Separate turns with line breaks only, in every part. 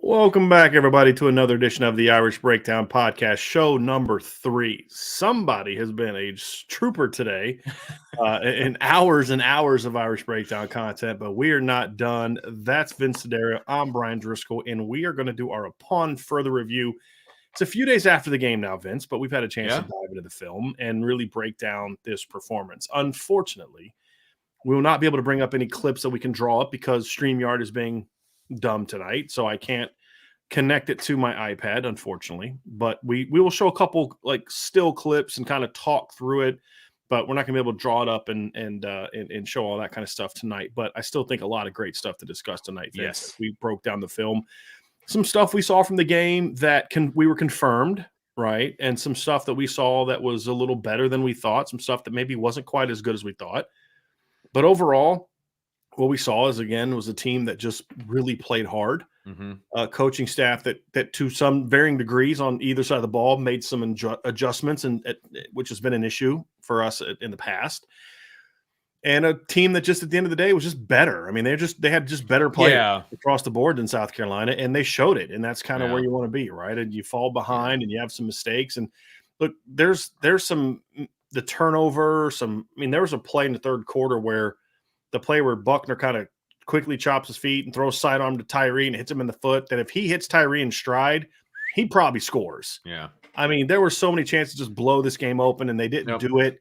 Welcome back, everybody, to another edition of the Irish Breakdown Podcast, show number 3. Somebody has been a trooper today in hours and hours of Irish Breakdown content, but we are not done. That's Vince Sedario. I'm Brian Driscoll, and we are going to do our upon further review. It's a few days after the game now, Vince, but we've had a chance to dive into the film and really break down this performance. Unfortunately, we will not be able to bring up any clips that we can draw up because StreamYard is being dumb tonight, so I can't connect it to my iPad, unfortunately. But we will show a couple like still clips and kind of talk through it, but we're not gonna be able to draw it up and show all that kind of stuff tonight. But I still think a lot of great stuff to discuss tonight. Vince.
Yes,
We broke down the film, some stuff we saw from the game that we were confirmed, right, and some stuff that we saw that was a little better than we thought, some stuff that maybe wasn't quite as good as we thought. But overall, what we saw was a team that just really played hard. Coaching staff that to some varying degrees on either side of the ball made some adjustments, which has been an issue for us in the past. And a team that just at the end of the day was just better. I mean, they had just better players across the board than South Carolina, and they showed it. And that's kind of where you want to be, right? And you fall behind and you have some mistakes. And look, there's some the turnover. There was a play in the third quarter where the play where Buckner kind of quickly chops his feet and throws sidearm to Tyree and hits him in the foot, that if he hits Tyree in stride, he probably scores.
Yeah.
I mean, there were so many chances to just blow this game open, and they didn't do it.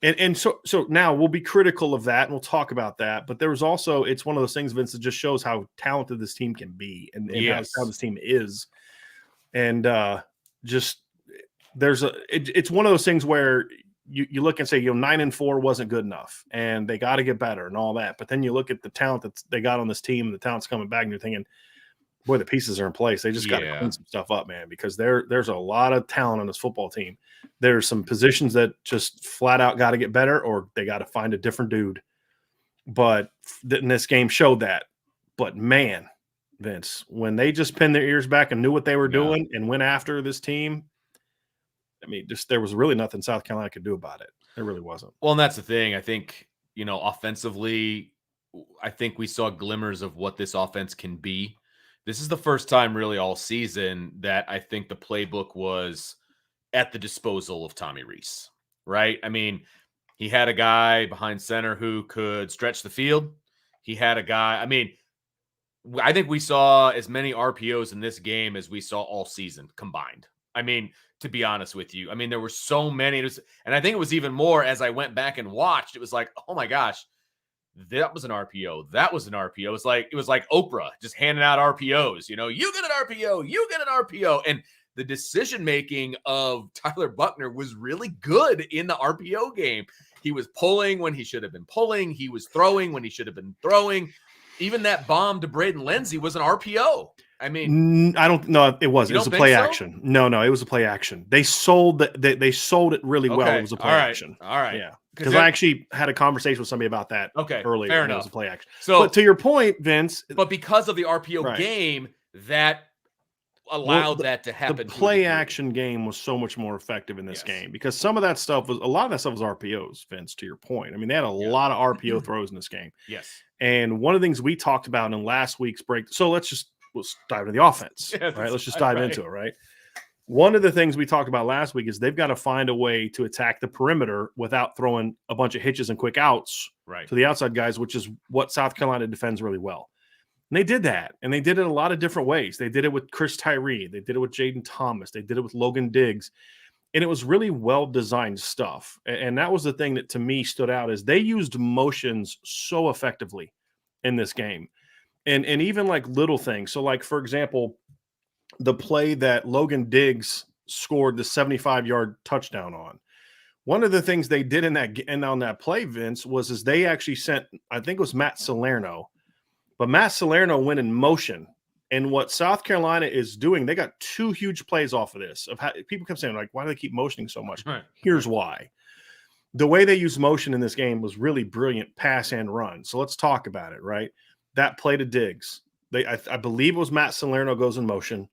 And so now we'll be critical of that, and we'll talk about that. But there was also, it's one of those things, Vince, that just shows how talented this team can be and how this team is. And it's one of those things where you look and say, 9-4 wasn't good enough and they got to get better and all that. But then you look at the talent that they got on this team and the talent's coming back and you're thinking, boy, the pieces are in place. They just got to clean some stuff up, man, because there's a lot of talent on this football team. There's some positions that just flat out got to get better or they got to find a different dude. But this game showed that. But man, Vince, when they just pinned their ears back and knew what they were doing and went after this team, I mean, there was really nothing South Carolina could do about it. There really wasn't.
Well, and that's the thing. I think, offensively, I think we saw glimmers of what this offense can be. This is the first time really all season that I think the playbook was at the disposal of Tommy Rees, right? I mean, he had a guy behind center who could stretch the field. He had a guy, I think we saw as many RPOs in this game as we saw all season combined. To be honest with you, there were so many, and I think it was even more as I went back and watched. It was like, oh my gosh, that was an RPO. That was an RPO. It was like Oprah just handing out RPOs. You get an RPO, you get an RPO, and the decision making of Tyler Buckner was really good in the RPO game. He was pulling when he should have been pulling. He was throwing when he should have been throwing. Even that bomb to Braden Lindsey was an RPO. I
don't know. It wasn't. It was a play action. No, it was a play action. They sold they sold it really well. It was a play action.
All right.
Yeah. Because I actually had a conversation with somebody about that earlier.
Fair enough.
It was a play action.
So,
but to your point, Vince.
But because of the RPO game, that allowed that to happen.
The play action game was so much more effective in this game because a lot of that stuff was RPOs, Vince, to your point. They had a lot of RPO throws in this game.
Yes.
And one of the things we talked about in last week's break. So let's dive into the offense, right? Let's just dive into it, right? One of the things we talked about last week is they've got to find a way to attack the perimeter without throwing a bunch of hitches and quick outs to the outside guys, which is what South Carolina defends really well. And they did that, and they did it a lot of different ways. They did it with Chris Tyree. They did it with Jaden Thomas. They did it with Logan Diggs. And it was really well-designed stuff. And that was the thing that to me stood out is they used motions so effectively in this game. And even like little things. So like, for example, the play that Logan Diggs scored the 75-yard touchdown on. One of the things they did on that play, Vince, was they actually sent, I think it was Matt Salerno, but Matt Salerno went in motion. And what South Carolina is doing, they got 2 huge plays off of this. People kept saying, like, why do they keep motioning so much?
Right.
Here's why. The way they used motion in this game was really brilliant pass and run. So let's talk about it, right? That play to Diggs. I believe it was Matt Salerno goes in motion.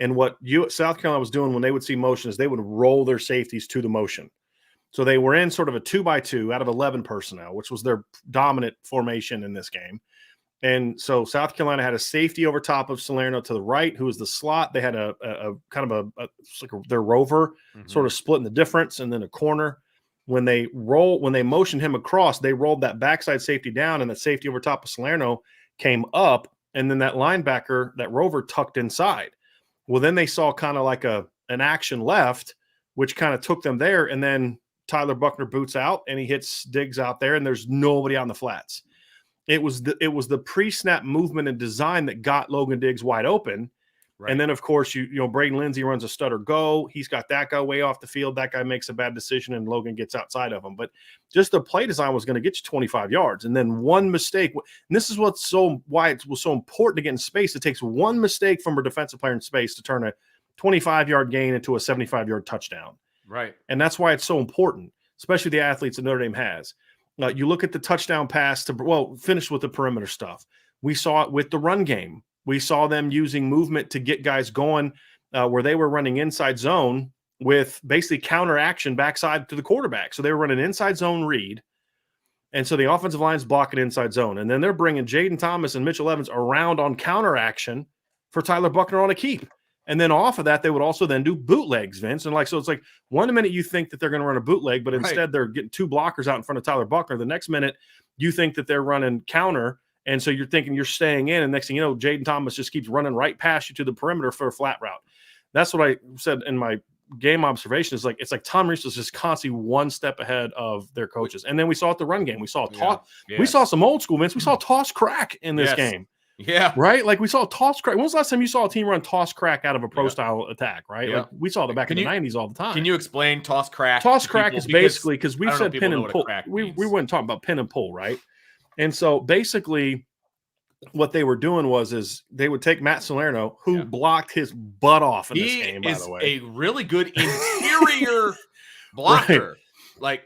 And what South Carolina was doing when they would see motion is they would roll their safeties to the motion. So they were in sort of a 2-by-2 out of 11 personnel, which was their dominant formation in this game. And so South Carolina had a safety over top of Salerno to the right, who was the slot. They had a kind of their rover sort of splitting the difference, and then a corner. When they motioned him across, they rolled that backside safety down, and that safety over top of Salerno came up, and then that linebacker, that rover, tucked inside. Well, then they saw kind of like an action left, which kind of took them there, and then Tyler Buckner boots out, and he hits Diggs out there, and there's nobody on the flats. It was the pre-snap movement and design that got Logan Diggs wide open. Right. And then, of course, Braden Lindsey runs a stutter go. He's got that guy way off the field. That guy makes a bad decision, and Logan gets outside of him. But just the play design was going to get you 25 yards. And then one mistake, and this is why it was so important to get in space. It takes one mistake from a defensive player in space to turn a 25-yard gain into a 75-yard touchdown.
Right.
And that's why it's so important, especially the athletes that Notre Dame has. You look at the touchdown pass finish with the perimeter stuff. We saw it with the run game. We saw them using movement to get guys going where they were running inside zone with basically counter action backside to the quarterback. So they were running inside zone read. And so the offensive line's blocking inside zone. And then they're bringing Jaden Thomas and Mitchell Evans around on counter action for Tyler Buckner on a keep. And then off of that, they would also then do bootlegs, Vince. And so it's like 1 minute you think that they're going to run a bootleg, but instead they're getting two blockers out in front of Tyler Buckner. The next minute you think that they're running counter. And so you're thinking you're staying in. And next thing you know, Jaden Thomas just keeps running right past you to the perimeter for a flat route. That's what I said in my game observation. It's like Tom Rees was just constantly one step ahead of their coaches. And then we saw at the run game, we saw we saw some old school, Vince. We saw toss crack in this game.
Yeah.
Right? Like we saw toss crack. When was the last time you saw a team run toss crack out of a pro style attack, right? Yeah. Like we saw it back in the 90s all the time.
Can you explain toss crack?
Toss crack is basically, because we've said pin and pull. We weren't talking about pin and pull, right? And so basically what they were doing is they would take Matt Salerno, who blocked his butt off in this game, by the way.
He is a really good interior blocker.
Right.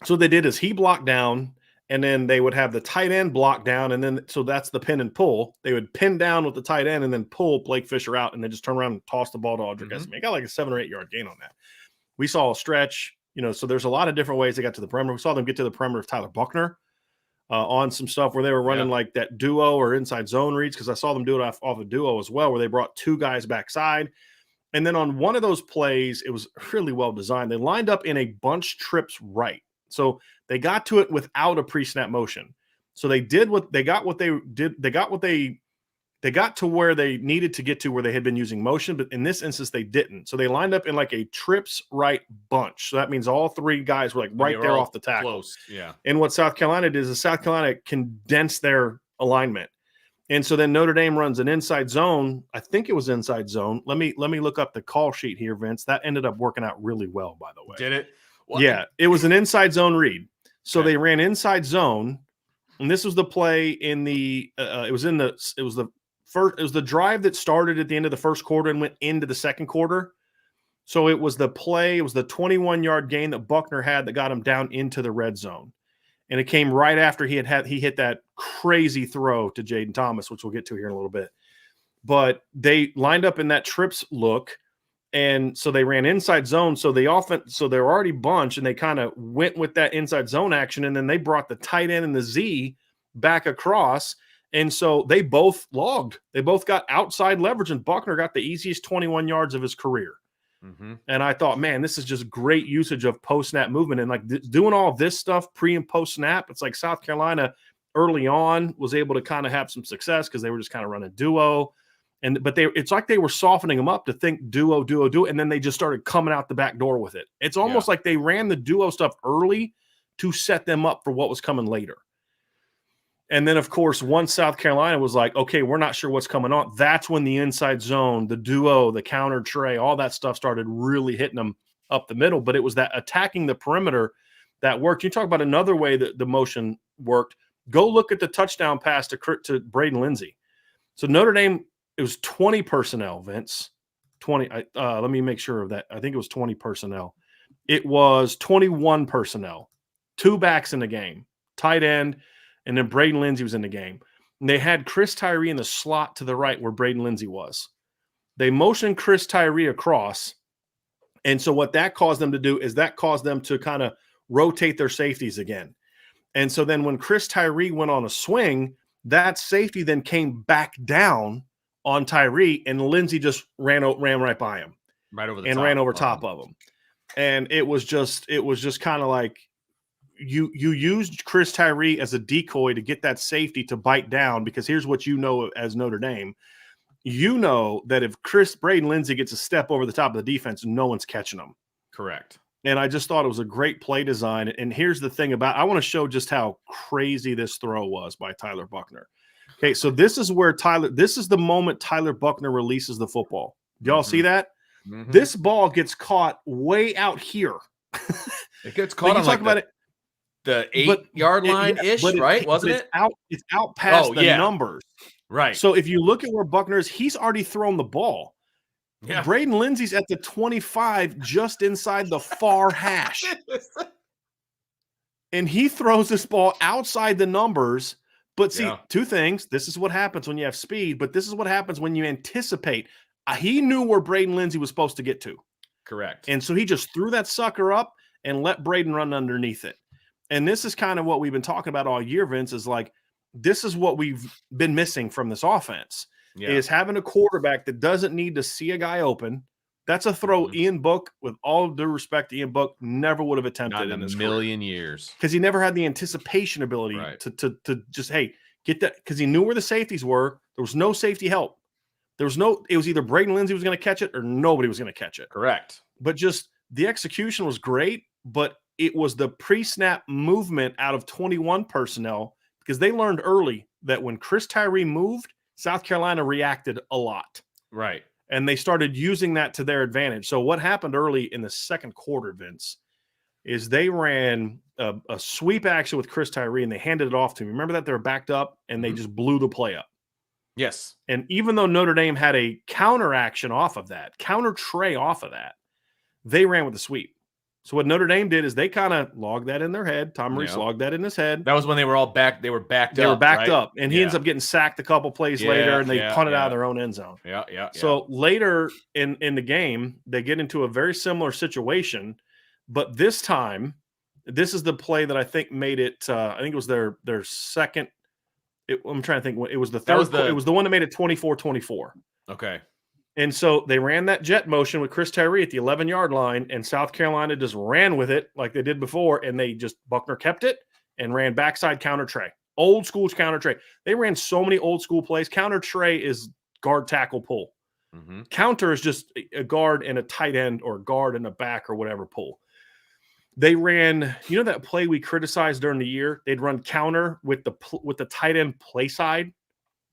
So they did is he blocked down, and then they would have the tight end block down, and then so that's the pin and pull. They would pin down with the tight end and then pull Blake Fisher out, and then just turn around and toss the ball to Audric Esme. He got like a 7 or 8 yard gain on that. We saw a stretch, so there's a lot of different ways they got to the perimeter. We saw them get to the perimeter of Tyler Buckner on some stuff where they were running like that duo or inside zone reads, because I saw them do it off a duo as well, where they brought two guys backside. And then on one of those plays, it was really well designed. They lined up in a bunch trips right. So they got to it without a pre-snap motion. So they got to where they needed to get to, where they had been using motion, but in this instance they didn't. So they lined up in like a trips right bunch. So that means all three guys were like right there off the tackle.
Close. Yeah.
And what South Carolina did is South Carolina condensed their alignment. And so then Notre Dame runs an inside zone. I think it was inside zone. Let me look up the call sheet here, Vince. That ended up working out really well, by the way.
Did it?
Well, yeah, it was an inside zone read. So they ran inside zone, and this was the play in the. It was the drive that started at the end of the first quarter and went into the second quarter. So it was the play. It was the 21-yard gain that Buckner had that got him down into the red zone, and it came right after he hit that crazy throw to Jaden Thomas, which we'll get to here in a little bit. But they lined up in that trips look. And so they ran inside zone. So they were already bunched, and they kind of went with that inside zone action. And then they brought the tight end and the Z back across. And so they both logged. They both got outside leverage, and Buckner got the easiest 21 yards of his career. Mm-hmm. And I thought, man, this is just great usage of post-snap movement. And like doing all this stuff pre and post-snap, it's like South Carolina early on was able to kind of have some success because they were just kind of running duo. But it's like they were softening them up to think duo, and then they just started coming out the back door with it. It's almost like they ran the duo stuff early to set them up for what was coming later. And then, of course, once South Carolina was like, okay, we're not sure what's coming on, that's when the inside zone, the duo, the counter tray, all that stuff started really hitting them up the middle. But it was that attacking the perimeter that worked. You talk about another way that the motion worked. Go look at the touchdown pass to Braden Lindsey. So Notre Dame, it was 20 personnel, Vince. 20. Let me make sure of that. I think it was 20 personnel. It was 21 personnel. 2 backs in the game. Tight end, and then Braden Lindsey was in the game. And they had Chris Tyree in the slot to the right where Braden Lindsey was. They motioned Chris Tyree across. And so what that caused them to do is that caused them to kind of rotate their safeties again. And so then when Chris Tyree went on a swing, That safety then came back down on Tyree, and Lindsey just ran right by him.
Right over the
and
top.
ran over top of him. And it was just kind of like you used Chris Tyree as a decoy to get that safety to bite down, because here's what you know as Notre Dame. You know that if Braden Lindsey gets a step over the top of the defense, no one's catching him.
Correct.
And I just thought it was a great play design. And here's the thing I want to show just how crazy this throw was by Tyler Buckner. Okay, so this is the moment Tyler Buckner releases the football. Do y'all see that? Mm-hmm. This ball gets caught way out here.
It gets caught on like the 8-yard line-ish, right? Wasn't it?
It's out past the numbers.
Right.
So if you look at where Buckner is, he's already thrown the ball.
Yeah.
Braden Lindsey's at the 25, just inside the far hash. And he throws this ball outside the numbers. But see, two things. This is what happens when you have speed, but this is what happens when you anticipate. He knew where Braden Lindsey was supposed to get to.
Correct.
And so he just threw that sucker up and let Braden run underneath it. And this is kind of what we've been talking about all year, Vince, is like, this is what we've been missing from this offense, is having a quarterback that doesn't need to see a guy open. That's a throw Ian Book, with all due respect to Ian Book, never would have attempted in his
million years,
because he never had the anticipation ability to just, hey, get that, because he knew where the safeties were. There was no safety help. It was either Braden Lindsey was going to catch it or nobody was going to catch it.
Correct.
But just the execution was great, but it was the pre-snap movement out of 21 personnel, because they learned early that when Chris Tyree moved, South Carolina reacted a lot.
Right.
And they started using that to their advantage. So what happened early in the second quarter, Vince, is they ran a sweep action with Chris Tyree, and they handed it off to him. Remember that? They were backed up, and they just blew the play up.
Yes.
And even though Notre Dame had a counter action off of that, counter tray off of that, they ran with the sweep. So what Notre Dame did is they kind of logged that in their head. Tom Reese logged that in his head.
That was when they were all back. They were backed up.
They were backed up. And he ends up getting sacked a couple plays later, and they punted out of their own end zone. So later in the game, they get into a very similar situation. But this time, this is the play that I think made it I think it was their second. I'm trying to think. It was the third. It was the one that made it 24-24.
Okay.
And so they ran that jet motion with Chris Tyree at the 11-yard line, and South Carolina just ran with it like they did before, and Buckner kept it and ran backside counter tray. Old school counter tray. They ran so many old school plays. Counter tray is guard, tackle, pull. Mm-hmm. Counter is just a guard and a tight end, or guard and a back, or whatever, pull. They ran, that play we criticized during the year? They'd run counter with the tight end play side,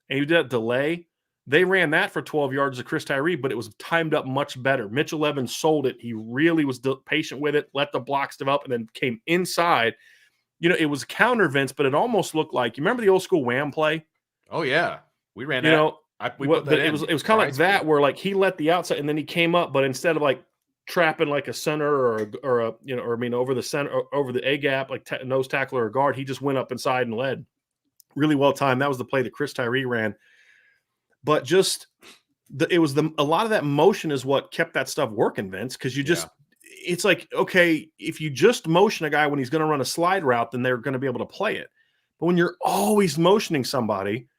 and you did that delay. They ran that for 12 yards to Chris Tyree, but it was timed up much better. Mitchell Evans sold it. He really was patient with it, let the blocks develop, and then came inside. It was counter, Vince, but it almost looked like, you remember the old school wham play?
Oh, yeah. We ran that.
It was kind of like that, where like he let the outside and then he came up, but instead of like trapping like a center over the center, over the A gap, like nose tackle or a guard, he just went up inside and led. Really well timed. That was the play that Chris Tyree ran. But just a lot of that motion is what kept that stuff working, Vince, because it's like, okay, if you just motion a guy when he's going to run a slide route, then they're going to be able to play it. But when you're always motioning somebody,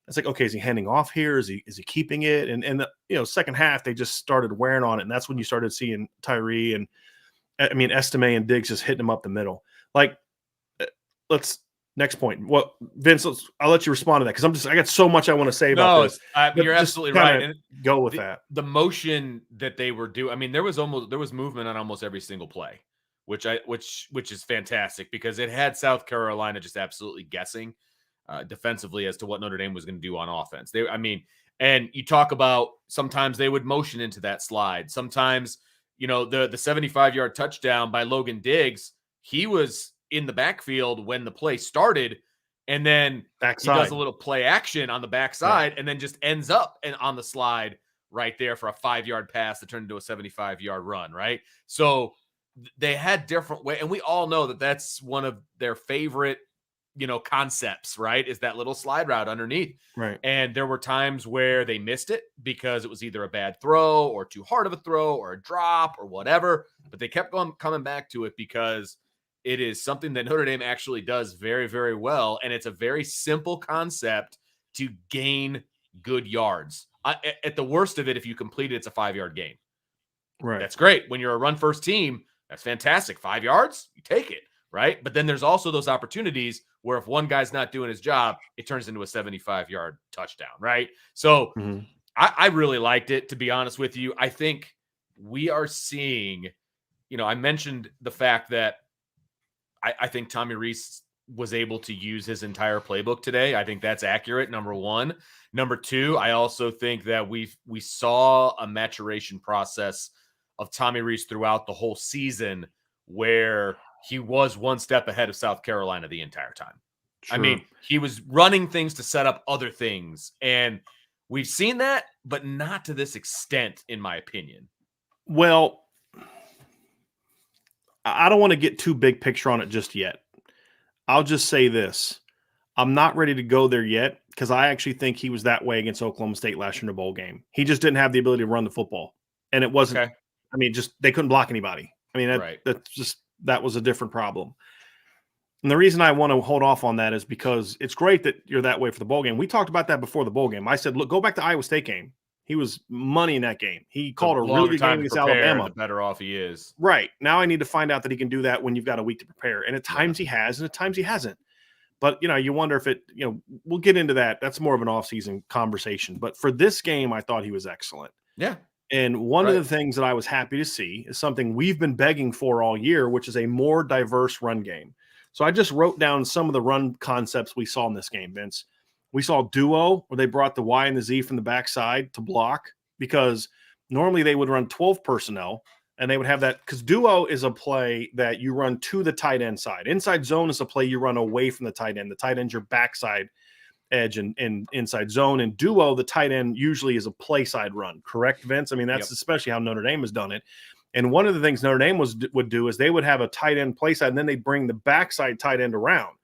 it's like, okay, is he handing off here? Is he keeping it? And the second half, they just started wearing on it. And that's when you started seeing Tyree and Estime and Diggs just hitting him up the middle. Like, next point. Well, Vince, I'll let you respond to that, because I got so much I want to say about this.
You're absolutely right. And
go with that.
The motion that they were doing. There was movement on almost every single play, which is fantastic, because it had South Carolina just absolutely guessing defensively as to what Notre Dame was going to do on offense. And you talk about sometimes they would motion into that slide. Sometimes, the 75-yard touchdown by Logan Diggs, he was in the backfield when the play started, and then
backside.
He does a little play action on the backside, and then just ends up on the slide right there for a 5-yard pass that turned into a 75-yard run, right? So they had different ways, and we all know that that's one of their favorite, concepts, right? Is that little slide route underneath.
Right.
And there were times where they missed it because it was either a bad throw or too hard of a throw or a drop or whatever, but they kept coming back to it because it is something that Notre Dame actually does very, very well. And it's a very simple concept to gain good yards. At the worst of it, if you complete it, it's a 5-yard gain.
Right.
That's great. When you're a run first team, that's fantastic. 5 yards, you take it, right? But then there's also those opportunities where if one guy's not doing his job, it turns into a 75-yard touchdown, right? So I really liked it, to be honest with you. I think we are seeing, I mentioned the fact that I think Tommy Rees was able to use his entire playbook today. I think that's accurate, number one. Number two, I also think that we saw a maturation process of Tommy Rees throughout the whole season where he was one step ahead of South Carolina the entire time. Sure. I mean, he was running things to set up other things, and we've seen that, but not to this extent, in my opinion.
Well, I don't want to get too big picture on it just yet. I'll just say this. I'm not ready to go there yet because I actually think he was that way against Oklahoma State last year in the bowl game. He just didn't have the ability to run the football. And it wasn't,
okay.
I mean, just they couldn't block anybody. I mean,
right.
that was a different problem. And the reason I want to hold off on that is because it's great that you're that way for the bowl game. We talked about that before the bowl game. I said, look, go back to Iowa State game. He was money in that game. He called a really good game against Alabama.
The better off he is.
Right. Now I need to find out that he can do that when you've got a week to prepare. And at times he has, and at times he hasn't. But, you wonder if we'll get into that. That's more of an offseason conversation. But for this game, I thought he was excellent.
Yeah.
And one of the things that I was happy to see is something we've been begging for all year, which is a more diverse run game. So I just wrote down some of the run concepts we saw in this game, Vince. We saw duo where they brought the Y and the Z from the backside to block because normally they would run 12 personnel and they would have that because duo is a play that you run to the tight end side. Inside zone is a play you run away from the tight end. The tight end's your backside edge and inside zone. And duo, the tight end usually is a play side run. Correct, Vince? I mean, that's especially how Notre Dame has done it. And one of the things Notre Dame would do is they would have a tight end play side and then they'd bring the backside tight end around.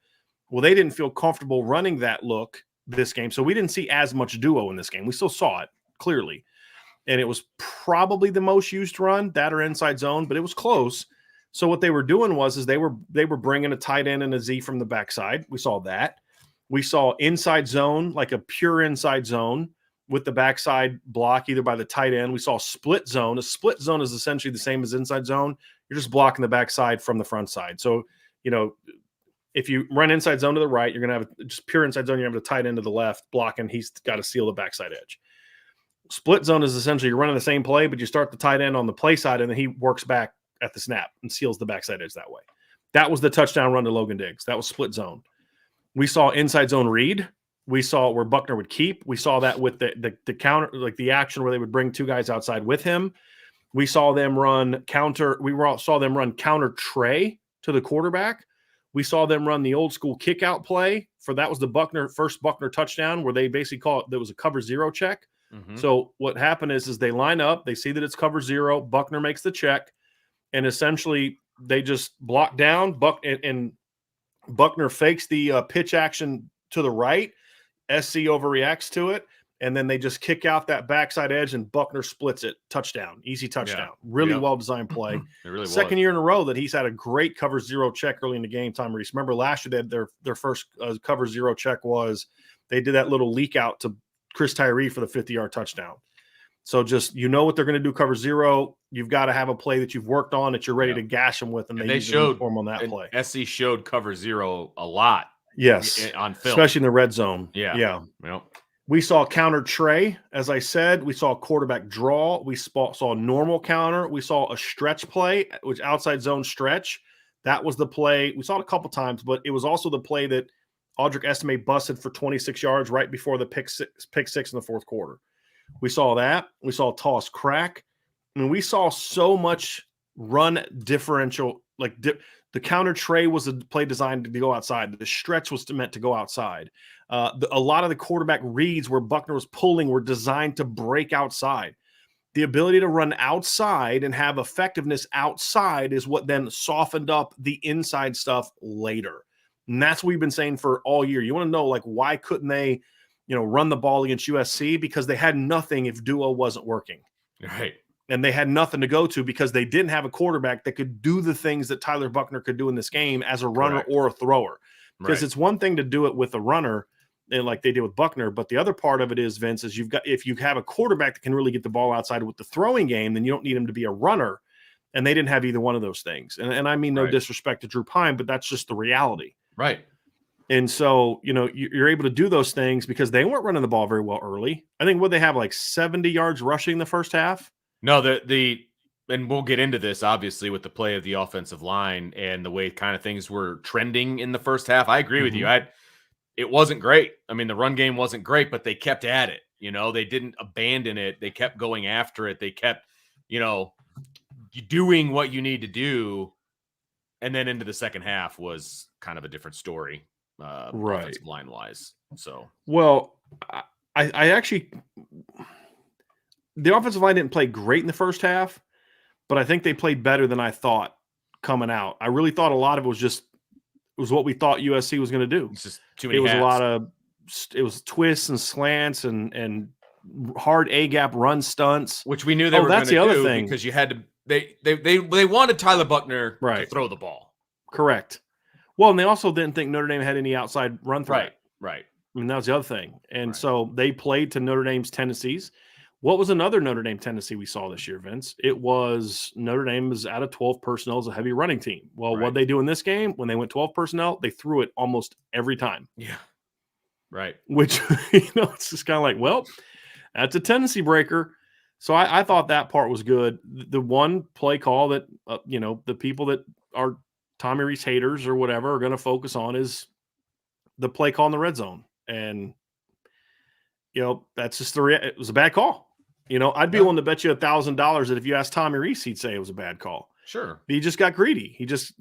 Well, they didn't feel comfortable running that look this game. So we didn't see as much duo in this game. We still saw it clearly. And it was probably the most used run, that or inside zone, but it was close. So what they were doing was they were bringing a tight end and a Z from the backside. We saw that. We saw inside zone, like a pure inside zone with the backside block either by the tight end. We saw split zone. A split zone is essentially the same as inside zone. You're just blocking the backside from the front side. So, if you run inside zone to the right, you're going to have just pure inside zone. You're going to have the tight end to the left blocking. He's got to seal the backside edge. Split zone is essentially you're running the same play, but you start the tight end on the play side, and then he works back at the snap and seals the backside edge that way. That was the touchdown run to Logan Diggs. That was split zone. We saw inside zone read. We saw where Buckner would keep. We saw that with the counter, like the action where they would bring two guys outside with him. We saw them run counter. Saw them run counter tray to the quarterback. We saw them run the old school kick out play that was the first Buckner touchdown where they basically call it, there was a cover zero check. Mm-hmm. So what happened is they line up, they see that it's cover zero, Buckner makes the check, and essentially they just block down, and Buckner fakes the pitch action to the right, SC overreacts to it, and then they just kick out that backside edge and Buckner splits it. Touchdown. Easy touchdown. Yeah. Really well-designed play.
It really
Second year in a row that he's had a great cover zero check early in the game, Tom Rees. Remember last year they had their first cover zero check was they did that little leak out to Chris Tyree for the 50-yard touchdown. So just what they're going to do cover zero. You've got to have a play that you've worked on that you're ready to gash them with, and they showed form on that play.
SC showed cover zero a lot.
Yes,
on film,
especially in the red zone.
Yeah.
We saw counter tray, as I said. We saw quarterback draw. We saw normal counter. We saw a stretch play, which outside zone stretch. That was the play. We saw it a couple times, but it was also the play that Audric Estime busted for 26 yards right before the pick six in the fourth quarter. We saw that. We saw toss crack. I mean, we saw so much run differential. Like the counter tray was a play designed to go outside. The stretch was meant to go outside. A lot of the quarterback reads where Buckner was pulling were designed to break outside. The ability to run outside and have effectiveness outside is what then softened up the inside stuff later. And that's what we've been saying for all year. You want to know, why couldn't they, run the ball against USC? Because they had nothing if duo wasn't working.
Right.
and they had nothing to go to because they didn't have a quarterback that could do the things that Tyler Buchner could do in this game as a runner or a thrower. Because it's one thing to do it with a runner, and like they did with Buchner, but the other part of it is, Vince, is if you have a quarterback that can really get the ball outside with the throwing game, then you don't need him to be a runner. And they didn't have either one of those things. And I mean no disrespect to Drew Pine, but that's just the reality.
Right.
And so, you're able to do those things because they weren't running the ball very well early. I think they have like 70 yards rushing the first half.
No, and we'll get into this obviously with the play of the offensive line and the way kind of things were trending in the first half. I agree with you. It wasn't great. I mean, the run game wasn't great, but they kept at it. They didn't abandon it. They kept going after it. They kept, doing what you need to do. And then into the second half was kind of a different story. Offensive line wise. So,
well, I actually, the offensive line didn't play great in the first half, but I think they played better than I thought coming out. I really thought a lot of it was what we thought USC was going to do.
It's just too many.
It was twists and slants and hard A gap run stunts,
which we knew they were going to do. That's the other thing, because you had to. They wanted Tyler Buchner to throw the ball.
Correct. Well, and they also didn't think Notre Dame had any outside run threat.
Right.
I mean, that was the other thing. And so they played to Notre Dame's tendencies. What was another Notre Dame tendency we saw this year, Vince? It was Notre Dame was out of 12 personnel as a heavy running team. Well, what they do in this game, when they went 12 personnel, they threw it almost every time.
Yeah. Right.
Which, it's just kind of like, well, that's a tendency breaker. So I thought that part was good. The one play call that, the people that are Tommy Rees haters or whatever are going to focus on is the play call in the red zone. And, that's just it was a bad call. I'd be willing to bet you $1,000 that if you asked Tommy Rees, he'd say it was a bad call.
Sure.
But he just got greedy. He just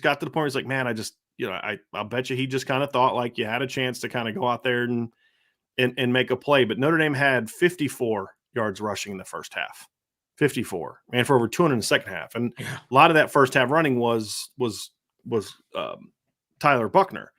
got to the point where he's like, man, I'll bet you he just kind of thought like you had a chance to kind of go out there and make a play. But Notre Dame had 54 yards rushing in the first half. 54, ran for over 200 in the second half. And a lot of that first half running was Tyler Buchner.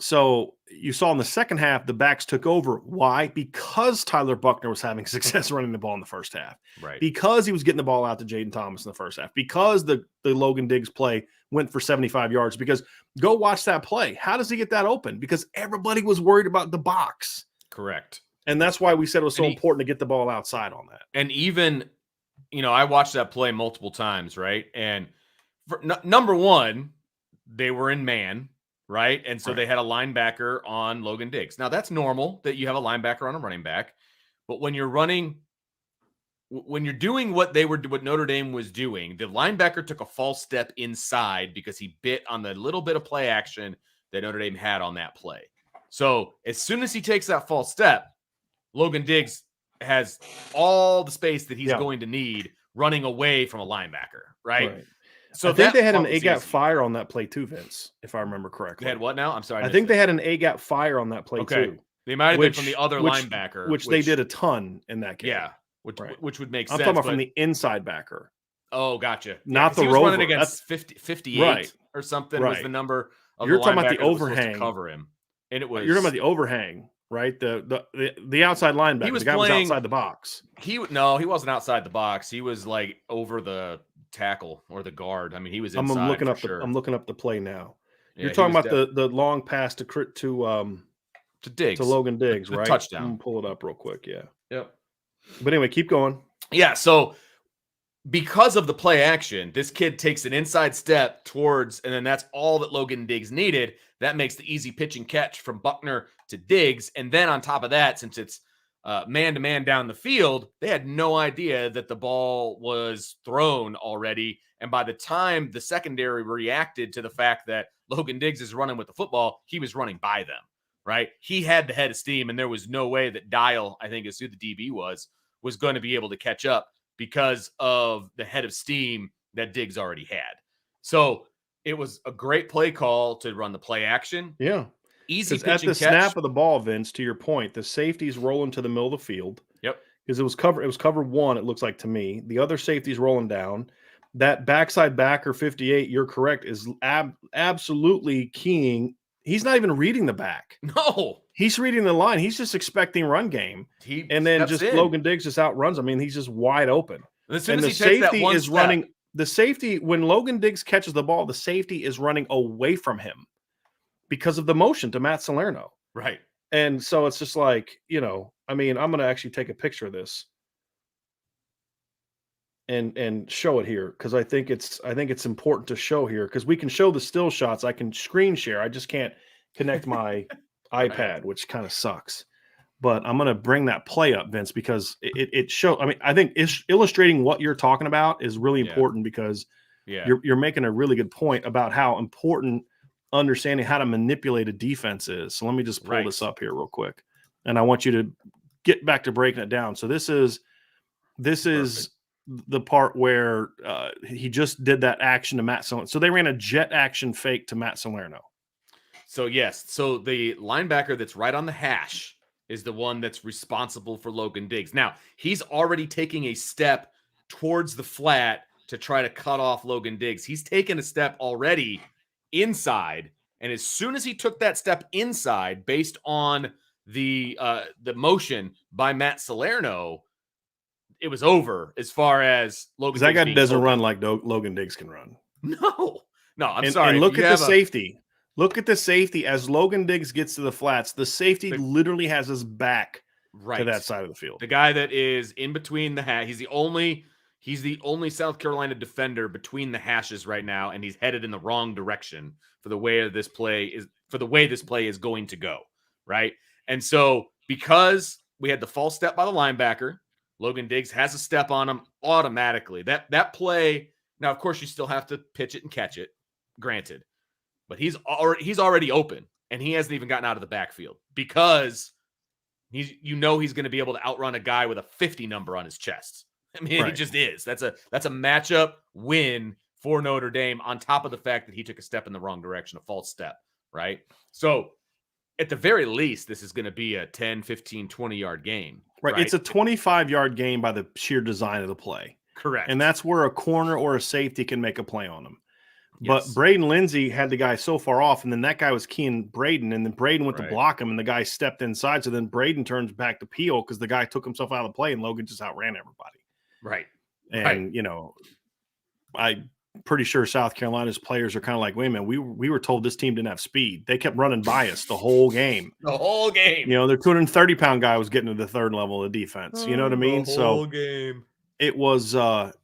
So you saw in the second half, the backs took over. Why? Because Tyler Buchner was having success running the ball in the first half.
Right.
Because he was getting the ball out to Jaden Thomas in the first half. Because the Logan Diggs play went for 75 yards. Because go watch that play. How does he get that open? Because everybody was worried about the box.
Correct.
And that's why we said it was so important to get the ball outside on that.
And even, I watched that play multiple times, right? And number one, they were in man, right? And so they had a linebacker on Logan Diggs. Now, that's normal that you have a linebacker on a running back. But when you're doing what Notre Dame was doing, the linebacker took a false step inside because he bit on the little bit of play action that Notre Dame had on that play. So as soon as he takes that false step, Logan Diggs has all the space that he's going to need running away from a linebacker, right?
So I think they had an A-gap fire on that play too, Vince, if I remember correctly.
They had what now? I'm sorry.
I think they had an A-gap fire on that play too.
They might have been from the other linebacker.
Which they did a ton in that game.
Yeah, which would make sense.
I'm talking about from the inside backer.
Oh, gotcha.
Not the
he was
rover.
Running against 58 or something was the number of
You're
the
talking
linebacker
about the overhang.
To cover him. And it was.
You're talking about the overhang. Right, the outside linebacker,
he was
the guy was outside the box.
He wasn't outside the box. He was like over the tackle or the guard. I mean, he was inside.
I'm looking up the play now. Yeah, you're talking about the long pass to
Diggs,
to Logan Diggs,
the
right?
Touchdown.
I'm gonna pull it up real quick. Yeah.
Yep.
But anyway, keep going.
Yeah. So because of the play action, this kid takes an inside step towards, and then that's all that Logan Diggs needed. That makes the easy pitch and catch from Buchner to Diggs. And then on top of that, since it's man-to-man down the field, they had no idea that the ball was thrown already. And by the time the secondary reacted to the fact that Logan Diggs is running with the football, he was running by them, right? He had the head of steam, and there was no way that Dial, I think is who the DB was going to be able to catch up because of the head of steam that Diggs already had. So it was a great play call to run the play action.
Yeah.
Easy pitch
at the
and catch.
Snap of the ball, Vince, to your point, the safety's rolling to the middle of the field.
Yep.
Because it was cover one, it looks like to me. The other safety's rolling down. That backside backer 58, you're correct, is absolutely keying. He's not even reading the back.
No.
He's reading the line. He's just expecting run game. And then just Logan Diggs just outruns. I mean, he's just wide open.
As soon
And
as
the
he takes that
safety
one
is
step,
running. The safety, when Logan Diggs catches the ball, the safety is running away from him because of the motion to Matt Salerno.
right.
And so it's just like, I mean, I'm going to actually take a picture of this and show it here because I think it's important to show here because we can show the still shots. I can screen share. I just can't connect my iPad, which kind of sucks. But I'm going to bring that play up, Vince, because it shows. I mean, I think illustrating what you're talking about is really important because you're making a really good point about how important understanding how to manipulate a defense is. So let me just pull this up here real quick, and I want you to get back to breaking it down. So this is the part where he just did that action to Matt Salerno. So they ran a jet action fake to Matt Salerno.
So yes, so the linebacker that's right on the hash is the one that's responsible for Logan Diggs. Now, he's already taking a step towards the flat to try to cut off Logan Diggs. He's taken a step already inside, and as soon as he took that step inside, based on the motion by Matt Salerno, it was over as far as Logan Diggs.
That guy doesn't run like Logan Diggs can run.
No, I'm sorry.
And look at the safety. Look at the safety as Logan Diggs gets to the flats. The safety literally has his back to that side of the field.
The guy that is in between the hash. He's the only South Carolina defender between the hashes right now, and he's headed in the wrong direction for the way this play is going to go. Right. And so because we had the false step by the linebacker, Logan Diggs has a step on him automatically. That play, now of course you still have to pitch it and catch it, granted. But he's already open, and he hasn't even gotten out of the backfield because he's going to be able to outrun a guy with a 50 number on his chest. I mean, He just is. That's a matchup win for Notre Dame on top of the fact that he took a step in the wrong direction, a false step, right? So at the very least, this is going to be a 10, 15, 20-yard game.
Right. It's a 25-yard game by the sheer design of the play.
Correct.
And that's where a corner or a safety can make a play on them. But Braden Lindsey had the guy so far off, and then that guy was keying Braden, and then Braden went to block him, and the guy stepped inside. So then Braden turns back to peel because the guy took himself out of the play, and Logan just outran everybody.
Right.
And, I'm pretty sure South Carolina's players are kind of like, wait a minute, we were told this team didn't have speed. They kept running by us the whole game.
The whole game.
Their 230-pound guy was getting to the third level of defense. You know what I mean?
The whole game.
It was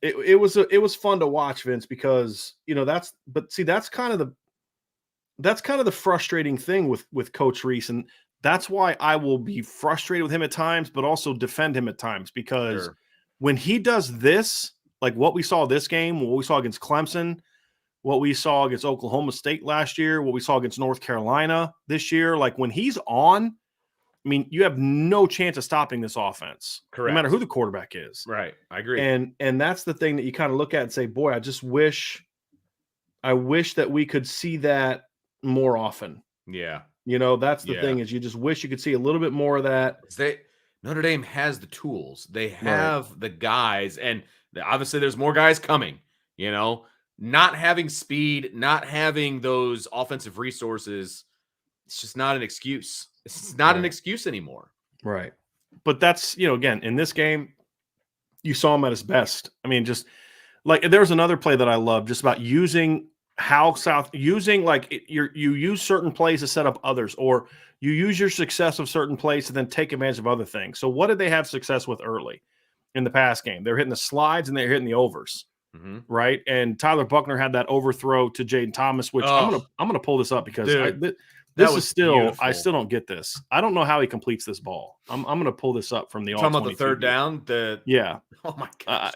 it was fun to watch, Vince, because that's kind of the frustrating thing with Coach Reese, and that's why I will be frustrated with him at times, but also defend him at times because when he does this, like what we saw this game, what we saw against Clemson, what we saw against Oklahoma State last year, what we saw against North Carolina this year, like when he's on, I mean, you have no chance of stopping this offense, no matter who the quarterback is.
Right. I agree.
And that's the thing that you kind of look at and say, boy, I wish that we could see that more often.
Yeah.
That's the thing is you just wish you could see a little bit more of that.
Notre Dame has the tools. They have the guys, and obviously there's more guys coming, not having speed, not having those offensive resources. It's just not an excuse. It's not an excuse anymore.
Right. But that's, again, in this game, you saw him at his best. I mean, just like there's another play that I love just about using you use certain plays to set up others, or you use your success of certain plays to then take advantage of other things. So what did they have success with early in the pass game? They're hitting the slides and they're hitting the overs. Right. And Tyler Buckner had that overthrow to Jaden Thomas, which I'm gonna pull this up because this is still beautiful. I still don't get this. I don't know how he completes this ball. I'm gonna pull this up from the
talking about the third down. Oh my gosh.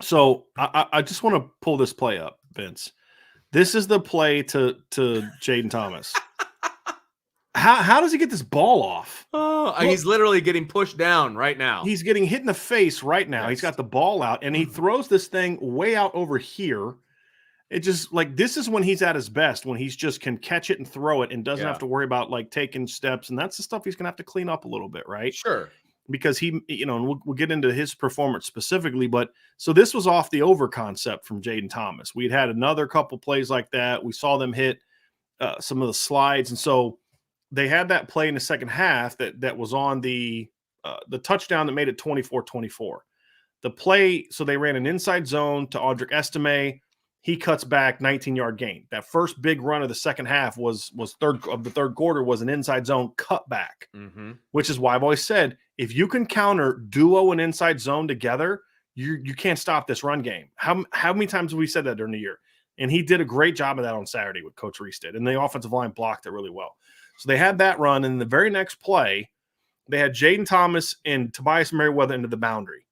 So I just want to pull this play up, Vince. This is the play to Jaden Thomas. How does he get this ball off?
He's literally getting pushed down right now.
He's getting hit in the face right now. Yes. He's got the ball out, and he throws this thing way out over here. It just this is when he's at his best, when he's just can catch it and throw it and doesn't have to worry about taking steps. And that's the stuff he's going to have to clean up a little bit, right?
Sure.
Because he, and we'll get into his performance specifically, but so this was off the over concept from Jaden Thomas. We'd had another couple plays like that. We saw them hit some of the slides. And so they had that play in the second half that was on the touchdown that made it 24-24. The play, so they ran an inside zone to Audric Estime. He cuts back 19-yard gain. That first big run of the second half was third quarter was an inside zone cutback, which is why I've always said, if you can counter duo and inside zone together, you can't stop this run game. How many times have we said that during the year? And he did a great job of that on Saturday, what Coach Reese did. And the offensive line blocked it really well. So they had that run, and the very next play, they had Jaden Thomas and Tobias Merriweather into the boundary.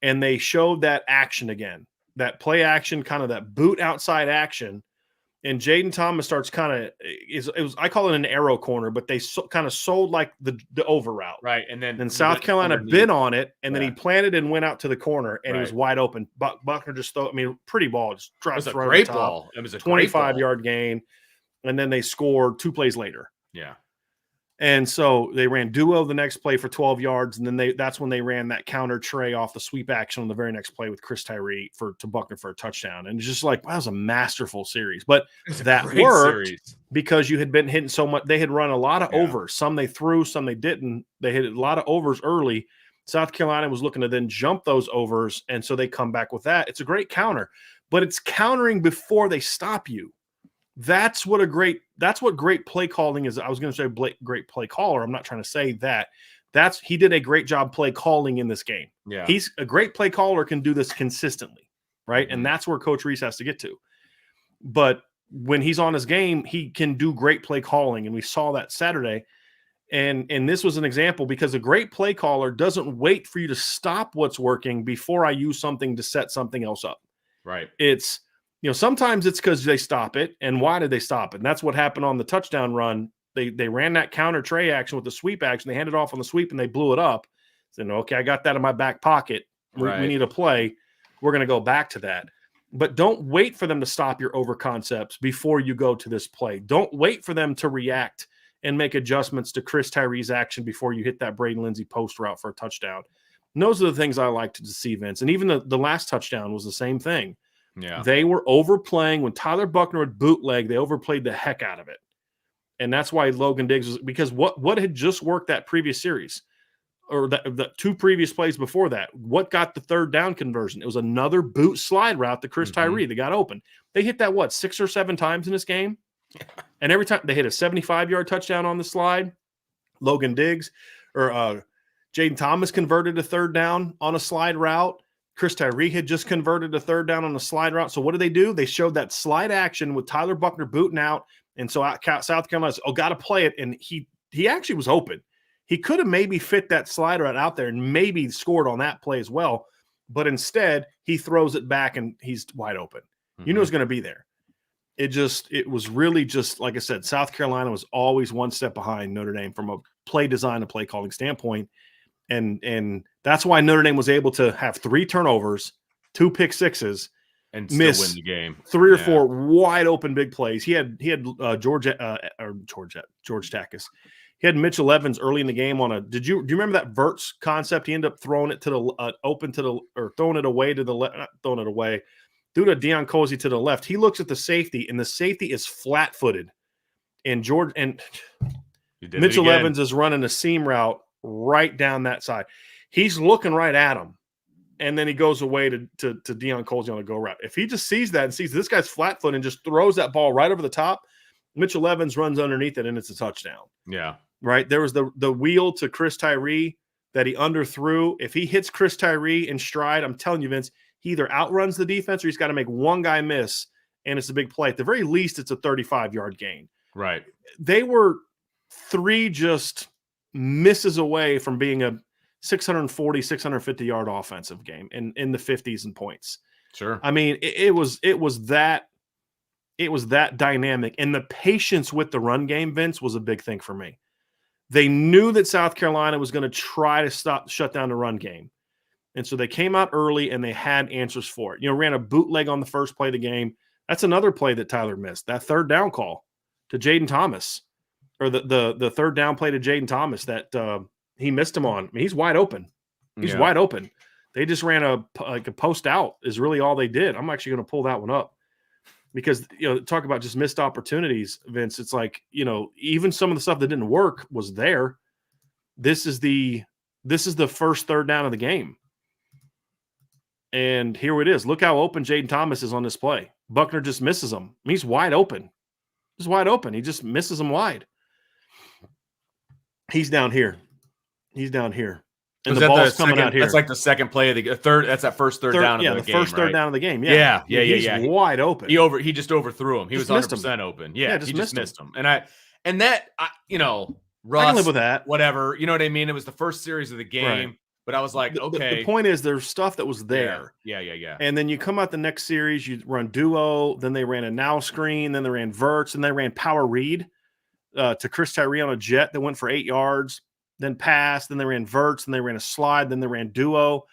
And they showed that action again, that play action, kind of that boot outside action. And Jaden Thomas starts kind of, I call it an arrow corner, but they kind of sold like the over route.
Right. And then
South Carolina bid on it, and then he planted and went out to the corner, and he was wide open. Buckner just pretty ball. Just drives
it was a great ball. It was a
25-yard gain. And then they scored 2 plays later.
Yeah.
And so they ran duo the next play for 12 yards, and then that's when they ran that counter tray off the sweep action on the very next play with Chris Tyree to Buckner for a touchdown. And it's just like, wow, that was a masterful series. But that worked because you had been hitting so much. They had run a lot of overs. Some they threw, some they didn't. They hit a lot of overs early. South Carolina was looking to then jump those overs, and so they come back with that. It's a great counter, but it's countering before they stop you. That's what great play calling is. I was going to say great play caller. I'm not trying to say that. He did a great job play calling in this game.
Yeah.
He's a great play caller, can do this consistently, right? And that's where Coach Reese has to get to. But when he's on his game, he can do great play calling, and we saw that Saturday. And this was an example, because a great play caller doesn't wait for you to stop what's working before I use something to set something else up.
Right.
It's sometimes it's because they stop it. And why did they stop it? And that's what happened on the touchdown run. They ran that counter tray action with the sweep action. They handed off on the sweep, and they blew it up. Saying, okay, I got that in my back pocket. We need a play. We're going to go back to that. But don't wait for them to stop your over concepts before you go to this play. Don't wait for them to react and make adjustments to Chris Tyree's action before you hit that Braden Lindsey post route for a touchdown. And those are the things I like to see, Vince. And even the last touchdown was the same thing.
Yeah.
They were overplaying. When Tyler Buckner had bootleg, they overplayed the heck out of it. And that's why Logan Diggs was, because what had just worked that previous series, or the 2 previous plays before that, what got the third down conversion? It was another boot slide route to Chris Tyree that got open. They hit that 6 or 7 times in this game. And every time they hit a 75-yard touchdown on the slide. Logan Diggs or Jaden Thomas converted a third down on a slide route. Chris Tyree had just converted a third down on a slide route. So what did they do? They showed that slide action with Tyler Buckner booting out. And so South Carolina said, got to play it. And he actually was open. He could have maybe fit that slide route out there and maybe scored on that play as well. But instead, he throws it back and he's wide open. You know it's going to be there. It was really just, like I said, South Carolina was always one step behind Notre Dame from a play design and play calling standpoint. And that's why Notre Dame was able to have 3 turnovers, 2 pick sixes,
and still win the game.
3 or 4 wide open big plays. He had George Takis. He had Mitchell Evans early in the game on a. Do you remember that verts concept? He ended up throwing it to the throwing it away to the left, not throwing it away. Due to Deion Cozy to the left, he looks at the safety, and the safety is flat-footed. And Mitchell Evans is running a seam route right down that side. He's looking right at him, and then he goes away to Deion Cozy on a go route. If he just sees that and sees this guy's flat-footed and just throws that ball right over the top, Mitchell Evans runs underneath it, and it's a touchdown.
Yeah.
Right? There was the wheel to Chris Tyree that he underthrew. If he hits Chris Tyree in stride, I'm telling you, Vince, he either outruns the defense or he's got to make one guy miss, and it's a big play. At the very least, it's a 35-yard gain.
Right.
They were 3 just misses away from being a 640, 650-yard offensive game in the 50s in points.
Sure.
I mean, it was that dynamic, and the patience with the run game, Vince, was a big thing for me. They knew that South Carolina was going to try to shut down the run game. And so they came out early and they had answers for it. Ran a bootleg on the first play of the game. That's another play that Tyler missed. That third down call to Jaden Thomas, or the third down play to Jaden Thomas that he missed him on. I mean, he's wide open. He's wide open. They just ran a post out is really all they did. I'm actually going to pull that one up because, talk about just missed opportunities, Vince. It's like, even some of the stuff that didn't work was there. This is the first third down of the game. And here it is. Look how open Jaden Thomas is on this play. Buckner just misses him. He's wide open. He's wide open. He just misses him wide. He's down here. He's down here. And the ball's coming out here.
That's like the second play of the third. That's that first third down of the game.
Yeah, the first third down of the game.
Yeah.
He's wide open.
He just overthrew him. He was 100% open. Yeah,
he
just missed him. And that Russ,
I can live with that.
Whatever. You know what I mean? It was the first series of the game.
Right.
But I was like, okay.
The point is there's stuff that was there.
Yeah.
And then you come out the next series, you run duo, then they ran a now screen, then they ran verts, and they ran power read to Chris Tyree on a jet that went for 8 yards, then pass, then they ran verts, then they ran a slide, then they ran duo.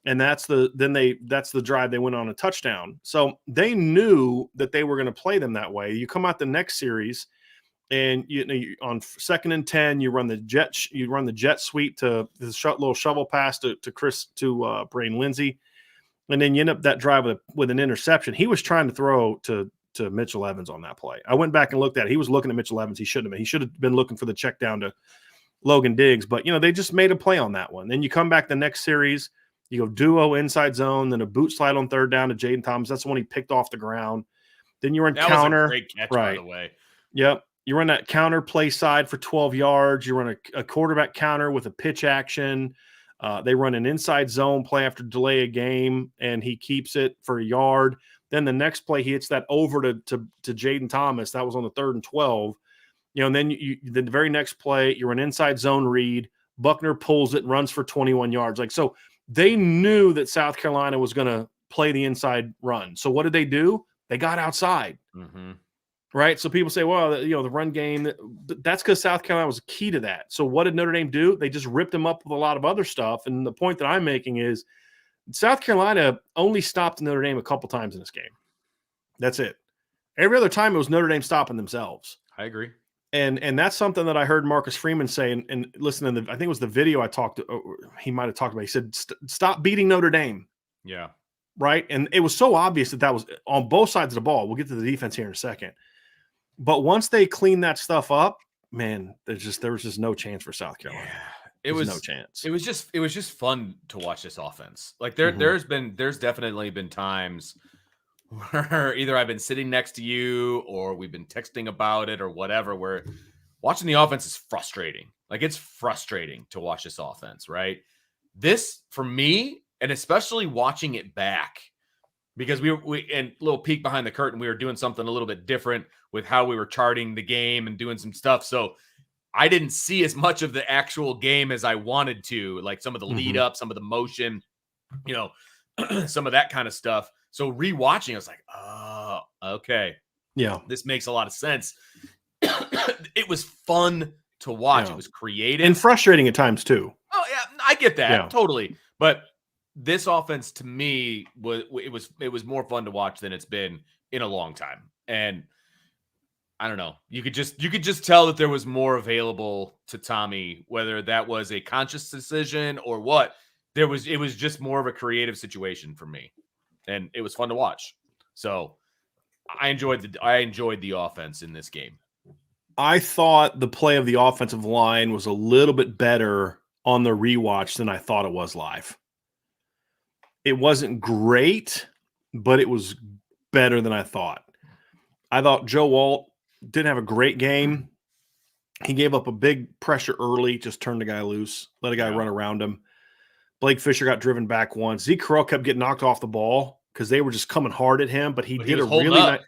And that's the drive they went on a touchdown. So they knew that they were going to play them that way. You come out the next series, and you on 2nd and 10, you run the jet sweep to the little shovel pass to Brain Lindsey, and then you end up that drive with an interception. He was trying to throw to Mitchell Evans on that play. I went back and looked at it. He was looking at Mitchell Evans. He shouldn't have been. He should have been looking for the check down to Logan Diggs. But they just made a play on that one. Then you come back the next series, you go duo inside zone, then a boot slide on 3rd down to Jaden Thomas. That's the one he picked off the ground. Then you run counter.
Was a great catch, by the way.
Yep. You run that counter play side for 12 yards. You run a quarterback counter with a pitch action. They run an inside zone play after delay a game, and he keeps it for a yard. Then the next play, he hits that over to Jaden Thomas. That was on the 3rd and 12. And then the very next play, you run inside zone read. Buckner pulls it and runs for 21 yards. So they knew that South Carolina was going to play the inside run. So what did they do? They got outside.
Mm-hmm.
Right. So people say, well, the run game, that's because South Carolina was key to that. So what did Notre Dame do? They just ripped them up with a lot of other stuff. And the point that I'm making is South Carolina only stopped Notre Dame a couple times in this game. That's it. Every other time it was Notre Dame stopping themselves.
I agree.
And that's something that I heard Marcus Freeman say, and listen to I think it was the video I talked to, he might have talked about. He said, stop beating Notre Dame.
Yeah.
Right. And it was so obvious that was on both sides of the ball. We'll get to the defense here in a second. But once they cleaned that stuff up, man, there was just no chance for South Carolina.
Yeah,
it was no chance.
It was just fun to watch this offense. Like there's definitely been times where either I've been sitting next to you or we've been texting about it or whatever, where watching the offense is frustrating. Like it's frustrating to watch this offense, right? This for me, and especially watching it back, because we and little peek behind the curtain, we were doing something a little bit different with how we were charting the game and doing some stuff. So I didn't see as much of the actual game as I wanted to, like some of the lead up, some of the motion, some of that kind of stuff. So rewatching, I was like, oh, okay.
Yeah.
This makes a lot of sense. It was fun to watch. Yeah. It was creative.
And frustrating at times too.
Oh yeah, I get that. Totally. But this offense to me it was more fun to watch than it's been in a long time. And I don't know. You could just tell that there was more available to Tommy, whether that was a conscious decision or what. It was just more of a creative situation for me. And it was fun to watch. So I enjoyed the offense in this game.
I thought the play of the offensive line was a little bit better on the rewatch than I thought it was live. It wasn't great, but it was better than I thought. I thought Joe Alt didn't have a great game. He gave up a big pressure early, just turned the guy loose, let a guy run around him. Blake Fisher got driven back once. Zeke Correll kept getting knocked off the ball because they were just coming hard at him, but he did a really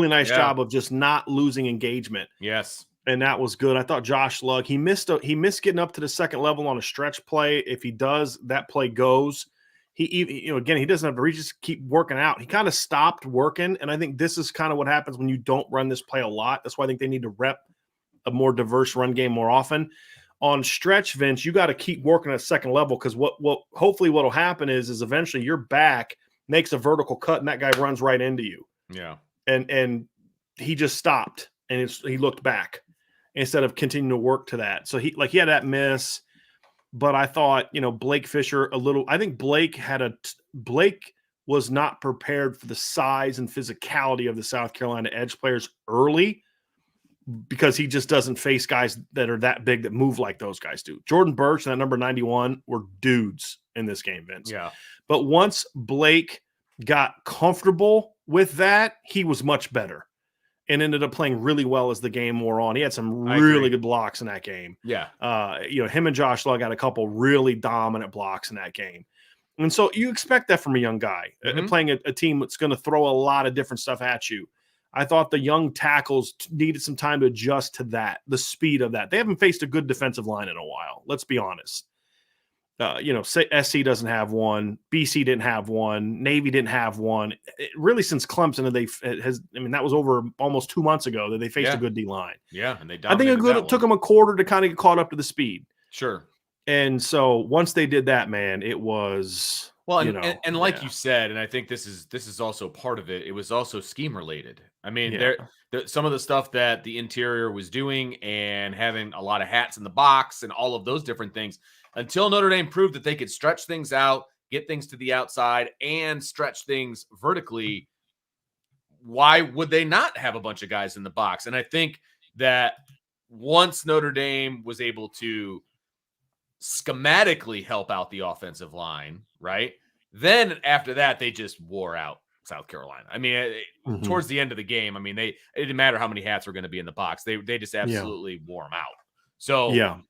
nice job of just not losing engagement.
Yes.
And that was good. I thought Josh Lugg, he missed getting up to the second level on a stretch play. If he does, that play goes. He again, he doesn't have to reach, just keep working out. He kind of stopped working, and I think this is kind of what happens when you don't run this play a lot. That's why I think they need to rep a more diverse run game more often. On stretch, Vince, you got to keep working at second level, because what hopefully what'll happen is eventually your back makes a vertical cut and that guy runs right into you.
Yeah.
And he just stopped and he looked back instead of continuing to work to that. So he had that miss, but I thought, Blake Fisher I think Blake was not prepared for the size and physicality of the South Carolina edge players early, because he just doesn't face guys that are that big that move like those guys do. Jordan Burch and that number 91 were dudes. in this game, Vince.
Yeah.
But once Blake got comfortable with that, he was much better and ended up playing really well as the game wore on. He had some really good blocks in that game.
Yeah.
Him and Josh Law got a couple really dominant blocks in that game. And so you expect that from a young guy playing a team that's going to throw a lot of different stuff at you. I thought the young tackles needed some time to adjust to that, the speed of that. They haven't faced a good defensive line in a while. Let's be honest. SC doesn't have one. BC didn't have one. Navy didn't have one. Really, since Clemson, that was over almost 2 months ago that they faced a good D line.
Yeah, and they
took them a quarter to kind of get caught up to the speed.
Sure.
And so once they did that, man, it was
and like you said, and I think this is also part of it. It was also scheme related. I mean, some of the stuff that the interior was doing and having a lot of hats in the box and all of those different things. Until Notre Dame proved that they could stretch things out, get things to the outside, and stretch things vertically, why would they not have a bunch of guys in the box? And I think that once Notre Dame was able to schematically help out the offensive line, right? Then after that, they just wore out South Carolina. I mean, towards the end of the game, I mean, it didn't matter how many hats were going to be in the box. They just absolutely wore them out. So,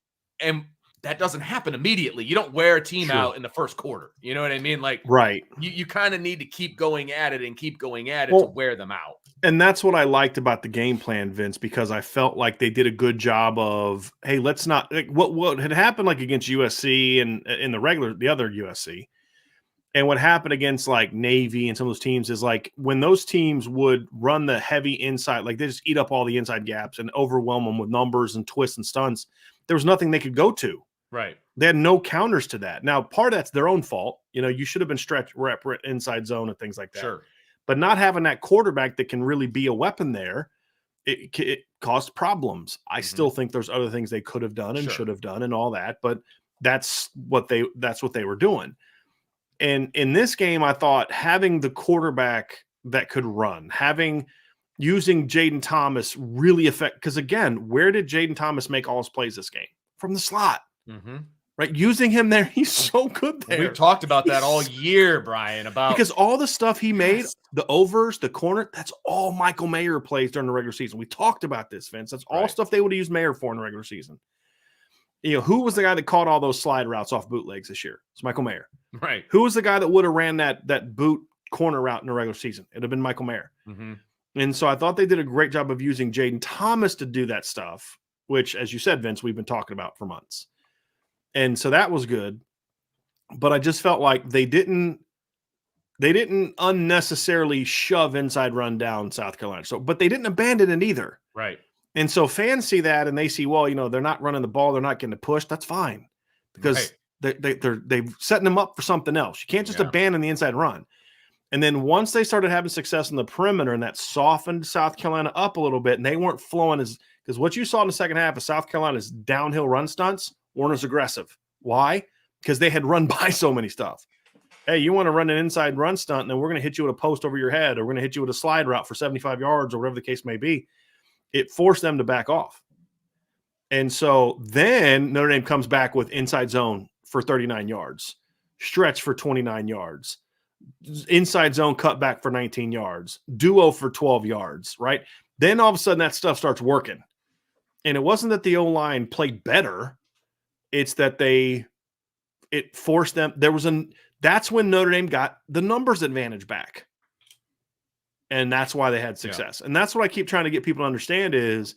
and that doesn't happen immediately. You don't wear a team out in the first quarter. You know what I mean? Like,
right.
You kind of need to keep going at it to wear them out.
And that's what I liked about the game plan, Vince, because I felt like they did a good job of, hey, let's not like what had happened like against USC and in the other USC. And what happened against like Navy and some of those teams is like when those teams would run the heavy inside, like they just eat up all the inside gaps and overwhelm them with numbers and twists and stunts. There was nothing they could go to.
Right.
They had no counters to that. Now, part of that's their own fault. You should have been stretched rep inside zone and things like that.
Sure.
But not having that quarterback that can really be a weapon there, it caused problems. I still think there's other things they could have done and should have done and all that, but that's what they were doing. And in this game, I thought having the quarterback that could run, using Jaden Thomas really because again, where did Jaden Thomas make all his plays this game? From the slot. Right, using him there, he's so good there.
We've talked about that all year, Brian, because
all the stuff he made, the overs, the corner, that's all Michael Mayer plays during the regular season. We talked about this, Vince. That's all stuff they would have used Mayer for in the regular season. Who was the guy that caught all those slide routes off bootlegs this year? It's Michael Mayer.
Right.
Who was the guy that would have ran that boot corner route in the regular season? It'd have been Michael Mayer. And so I thought they did a great job of using Jaden Thomas to do that stuff, which, as you said, Vince, we've been talking about for months. And so that was good, but I just felt like they didn't unnecessarily shove inside run down South Carolina. So, but they didn't abandon it either.
Right.
And so fans see that and they see, well, they're not running the ball, they're not getting to push. That's fine because they're setting them up for something else. You can't just abandon the inside run. And then once they started having success in the perimeter, and that softened South Carolina up a little bit, and they weren't flowing because what you saw in the second half of South Carolina's downhill run stunts weren't as aggressive. Why? Because they had run by so many stuff. Hey, you want to run an inside run stunt, and then we're going to hit you with a post over your head, or we're going to hit you with a slide route for 75 yards, or whatever the case may be. It forced them to back off. And so then Notre Dame comes back with inside zone for 39 yards, stretch for 29 yards, inside zone cut back for 19 yards, duo for 12 yards, right? Then all of a sudden that stuff starts working. And it wasn't that the O-line played better. It's that it forced them. That's when Notre Dame got the numbers advantage back. And that's why they had success. And that's what I keep trying to get people to understand is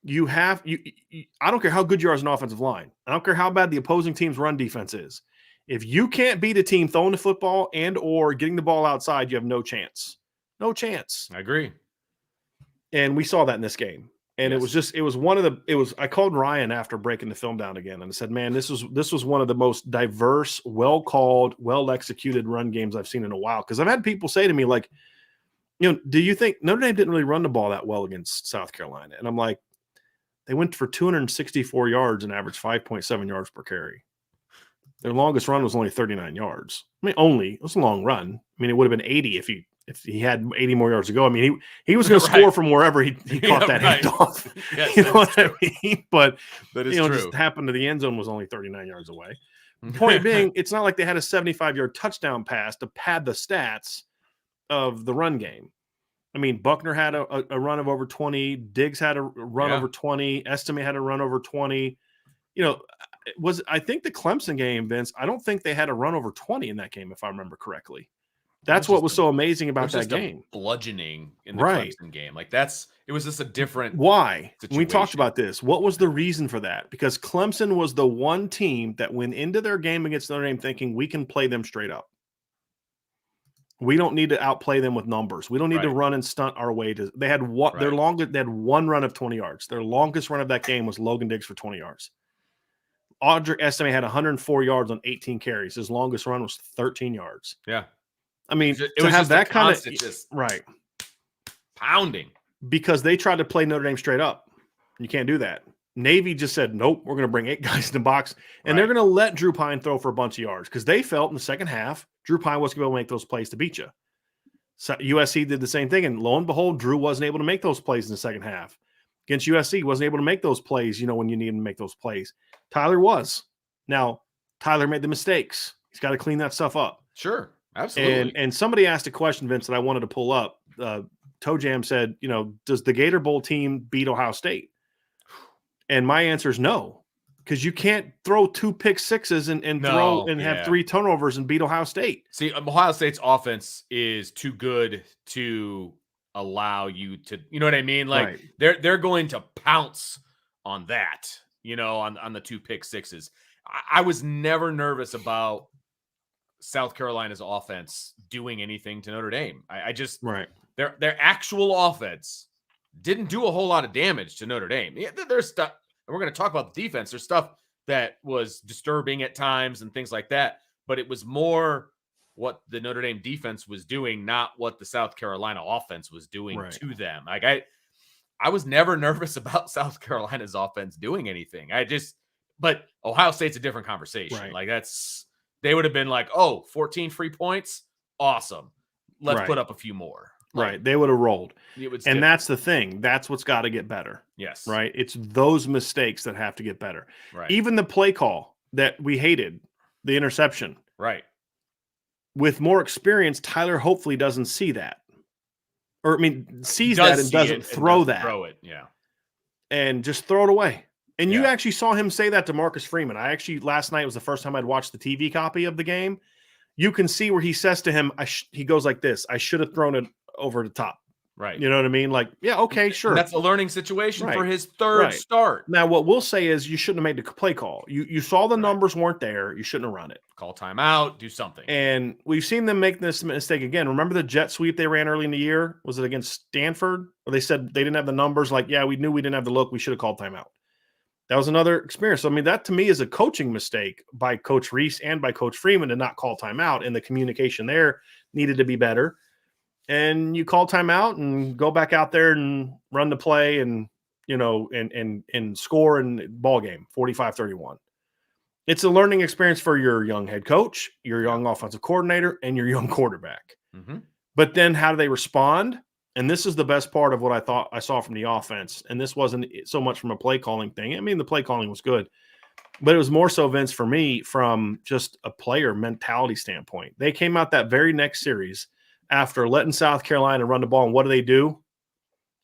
I don't care how good you are as an offensive line. I don't care how bad the opposing team's run defense is. If you can't beat a team throwing the football and or getting the ball outside, you have no chance. No chance.
I agree.
And we saw that in this game. And I called Ryan after breaking the film down again. And I said, man, this was one of the most diverse, well-called, well-executed run games I've seen in a while. Because I've had people say to me, like, do you think Notre Dame didn't really run the ball that well against South Carolina? And I'm like, they went for 264 yards and averaged 5.7 yards per carry. Their longest run was only 39 yards. I mean, it was a long run. I mean, it would have been 80 if he had 80 more yards to go. I mean, he was going to score from wherever he caught that handoff.
Yes,
you know what I mean? But
that is true.
Just happened to the end zone was only 39 yards away. Point being, it's not like they had a 75-yard touchdown pass to pad the stats of the run game. I mean, Buckner had a run of over 20. Diggs had a run over 20. Estime had a run over 20. I think the Clemson game, Vince, I don't think they had a run over 20 in that game, if I remember correctly. That's what was so amazing about that game.
Bludgeoning in the Clemson game. Like it was just a different
Why?
situation.
We talked about this. What was the reason for that? Because Clemson was the one team that went into their game against Notre Dame thinking we can play them straight up. We don't need to outplay them with numbers. We don't need to run and stunt our way to. They had what their longest. They had one run of 20 yards. Their longest run of that game was Logan Diggs for 20 yards. Audric Estime had 104 yards on 18 carries. His longest run was 13 yards.
Yeah,
I mean,
it was
have that kind of
right pounding
because they tried to play Notre Dame straight up. You can't do that. Navy just said, nope, we're going to bring 8 guys in the box, and they're going to let Drew Pine throw for a bunch of yards because they felt in the second half Drew Pine wasn't going to be able to make those plays to beat you. So USC did the same thing, and lo and behold, Drew wasn't able to make those plays in the second half. Against USC, wasn't able to make those plays, when you need him to make those plays. Tyler was. Now, Tyler made the mistakes. He's got to clean that stuff up.
Sure, absolutely.
And somebody asked a question, Vince, that I wanted to pull up. Toe Jam said, does the Gator Bowl team beat Ohio State? And my answer is no, because you can't throw 2 pick sixes and have 3 turnovers and beat Ohio State.
See, Ohio State's offense is too good to allow you to, you know what I mean? Like they're going to pounce on that, on the 2 pick sixes. I was never nervous about South Carolina's offense doing anything to Notre Dame. I just their actual offense didn't do a whole lot of damage to Notre Dame. Yeah, there's stuff, and we're going to talk about the defense. There's stuff that was disturbing at times and things like that, but it was more what the Notre Dame defense was doing, not what the South Carolina offense was doing to them. Like I was never nervous about South Carolina's offense doing anything. But Ohio State's a different conversation.
Right.
Like they would have been like, 14 free points. Awesome. Let's put up a few more.
Right. They would have rolled.
And
that's the thing. That's what's got to get better.
Yes.
Right. It's those mistakes that have to get better.
Right.
Even the play call that we hated, the interception.
Right.
With more experience, Tyler hopefully doesn't see that. Or, sees that and doesn't throw that.
Throw it, yeah.
And just throw it away. And you actually saw him say that to Marcus Freeman. Last night was the first time I'd watched the TV copy of the game. You can see where he says to him, he goes like this, I should have thrown it over the top.
Right.
You know what I mean? Like, yeah, okay, sure.
And that's a learning situation for his third start.
Now, what we'll say is you shouldn't have made the play call. You saw the numbers weren't there. You shouldn't have run it.
Call timeout, do something.
And we've seen them make this mistake again. Remember the jet sweep they ran early in the year? Was it against Stanford? Where they said they didn't have the numbers. Like, yeah, we knew we didn't have the look. We should have called timeout. That was another experience. So, that to me is a coaching mistake by Coach Reese and by Coach Freeman to not call timeout. And the communication there needed to be better. And you call timeout and go back out there and run the play and, and score in ball game, 45-31. It's a learning experience for your young head coach, your young offensive coordinator, and your young quarterback.
Mm-hmm.
But then how do they respond? And this is the best part of what I thought I saw from the offense. And this wasn't so much from a play calling thing. The play calling was good. But it was more so, Vince, for me, from just a player mentality standpoint. They came out that very next series after letting South Carolina run the ball. And what do?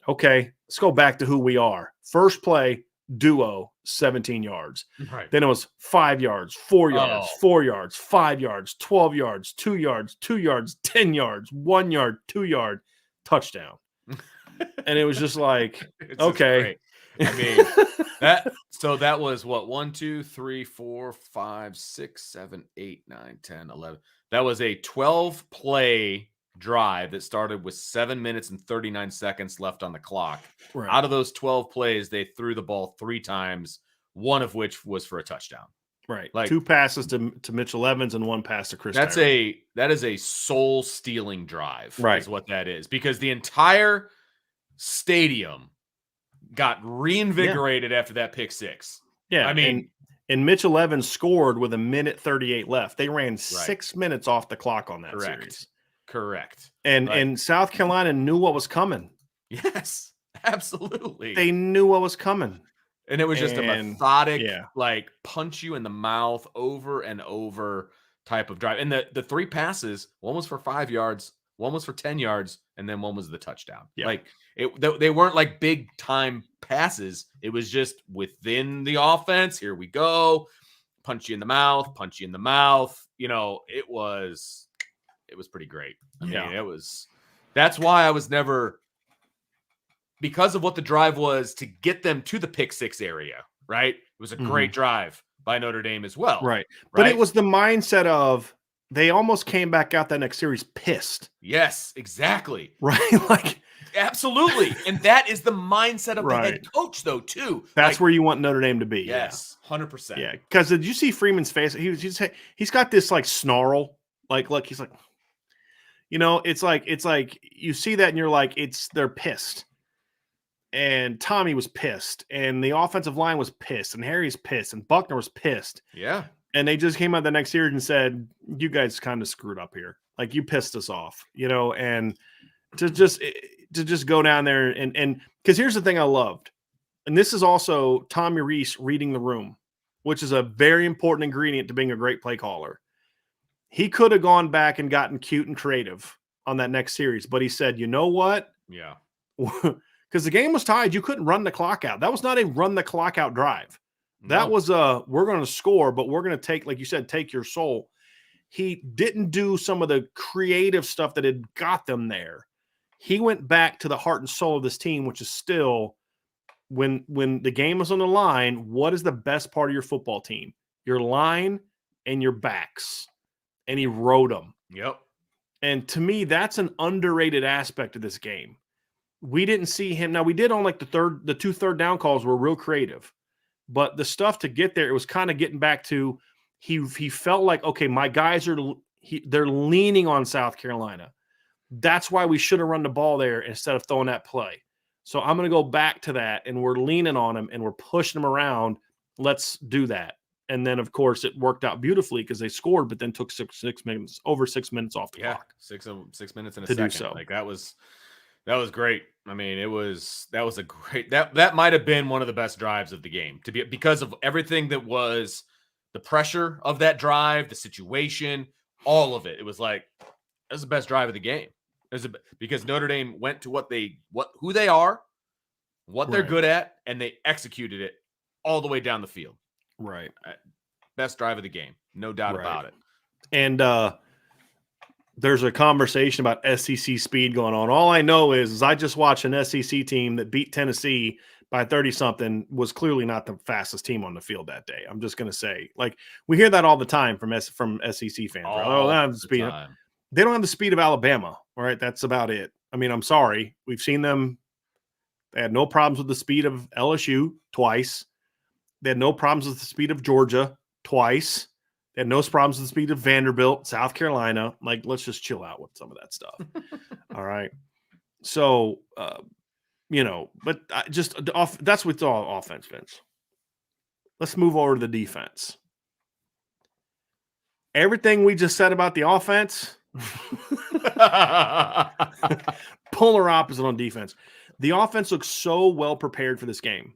Okay, let's go back to who we are. First play, duo, 17 yards.
Right.
Then it was 5 yards, 4 yards, 4 yards, 5 yards, 12 yards, 2 yards, 2 yards, 10 yards, 1 yard, 2 yard, touchdown. And it was just like, okay.
That was what, 1, 2, 3, 4, 5, 6, 7, 8, 9, 10, 11. That was a 12 play drive that started with 7 minutes and 39 seconds left on the clock.
Right.
Out of those 12 plays, they threw the ball 3 times, one of which was for a touchdown.
Right. Like 2 passes to Mitchell Evans and 1 pass to Chris.
That is a soul stealing drive.
Right.
Is what that is, because the entire stadium got reinvigorated after that pick six.
Yeah. And Mitchell Evans scored with 1:38 left. They ran 6 minutes off the clock on that series.
Correct.
And South Carolina knew what was coming.
Yes, absolutely.
They knew what was coming.
And it was just a methodic,
yeah.
like punch you in the mouth over and over type of drive. And the 3 passes, one was for 5 yards, one was for 10 yards, and then one was the touchdown.
Yeah.
Like they weren't like big time passes. It was just within the offense. Here we go. Punch you in the mouth, punch you in the mouth. You know, it was pretty great. I mean, that's why I was never, because of what the drive was to get them to the pick 6 area, right? It was a great drive by Notre Dame as well.
Right. But it was the mindset of they almost came back out that next series pissed.
Yes, exactly.
Right. Like,
absolutely. And that is the mindset of the head coach, though, too.
That's where you want Notre Dame to be.
Yes, 100%.
Yeah. Because did you see Freeman's face? He's got this like snarl. Like, look, he's like, you know, it's like you see that and you're like, they're pissed. And Tommy was pissed, and the offensive line was pissed, and Harry's pissed, and Buckner was pissed.
Yeah. And
they just came out the next series and said, you guys kind of screwed up here. Like, you pissed us off, you know, and to just go down there and because here's the thing I loved. And this is also Tommy Rees reading the room, which is a very important ingredient to being a great play caller. He could have gone back and gotten cute and creative on that next series, but he said, you know what?
Yeah.
Because the game was tied. You couldn't run the clock out. That was not a run the clock out drive. That was we're going to score, but we're going to take, like you said, take your soul. He didn't do some of the creative stuff that had got them there. He went back to the heart and soul of this team, which is still, when the game is on the line, what is the best part of your football team? Your line and your backs. And he rode them.
Yep.
And to me, that's an underrated aspect of this game. We didn't see him. Now, we did on like the 2 third down calls were real creative. But the stuff to get there, it was kind of getting back to he felt like, okay, my guys they're leaning on South Carolina. That's why we should have run the ball there instead of throwing that play. So I'm going to go back to that, and we're leaning on him, and we're pushing him around. Let's do that. And then, of course, it worked out beautifully because they scored, but then took 6 minutes, over 6 minutes off the clock.
6 minutes and a second.
Do so.
Like that was great. I mean, that was a great, that might have been one of the best drives of the game because of everything that was the pressure of that drive, the situation, all of it. It was like, that was the best drive of the game. Because Notre Dame went to who they are, what they're good at, and they executed it all the way down the field.
Right.
Best drive of the game. No doubt about it.
And there's a conversation about SEC speed going on. All I know is I just watched an SEC team that beat Tennessee by 30-something, was clearly not the fastest team on the field that day. I'm just going to say, like, we hear that all the time from SEC fans. Right? Oh, they don't have the speed. They don't have the speed of Alabama. All right, that's about it. I mean, I'm sorry. We've seen them. They had no problems with the speed of LSU twice. They had no problems with the speed of Georgia twice. They had no problems with the speed of Vanderbilt, South Carolina. Like, let's just chill out with some of that stuff. All right. So, but that's what's all offense, Vince. Let's move over to the defense. Everything we just said about the offense, polar opposite on defense. The offense looks so well prepared for this game.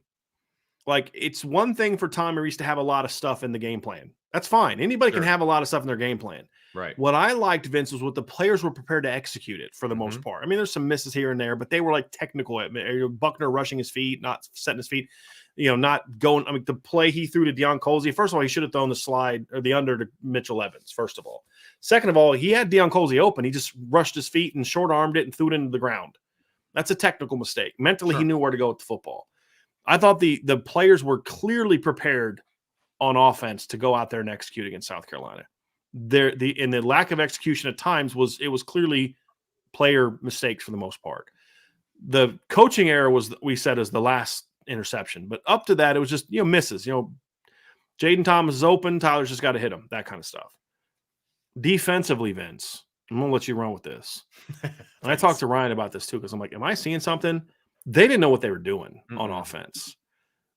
Like, it's one thing for Tommy Rees to have a lot of stuff in the game plan. That's fine. Anybody can have a lot of stuff in their game plan.
Right.
What I liked, Vince, was what the players were prepared to execute it for the most part. I mean, there's some misses here and there, but they were like technical. Buckner rushing his feet, not setting his feet, not going. I mean, the play he threw to Deion Colsey, first of all, he should have thrown the slide or the under to Mitchell Evans, first of all. Second of all, he had Deion Colsey open. He just rushed his feet and short-armed it and threw it into the ground. That's a technical mistake. Mentally, he knew where to go with the football. I thought the players were clearly prepared on offense to go out there and execute against South Carolina. The lack of execution at times was
clearly
player mistakes for the most part. The coaching error was, we said, is the last interception, but up to that, it was just misses. Jaden Thomas is open, Tyler's just got to hit him, that kind of stuff. Defensively, Vince, I'm gonna let you run with this. And I talked to Ryan about this too, because I'm like, am I seeing something? They didn't know what they were doing on offense.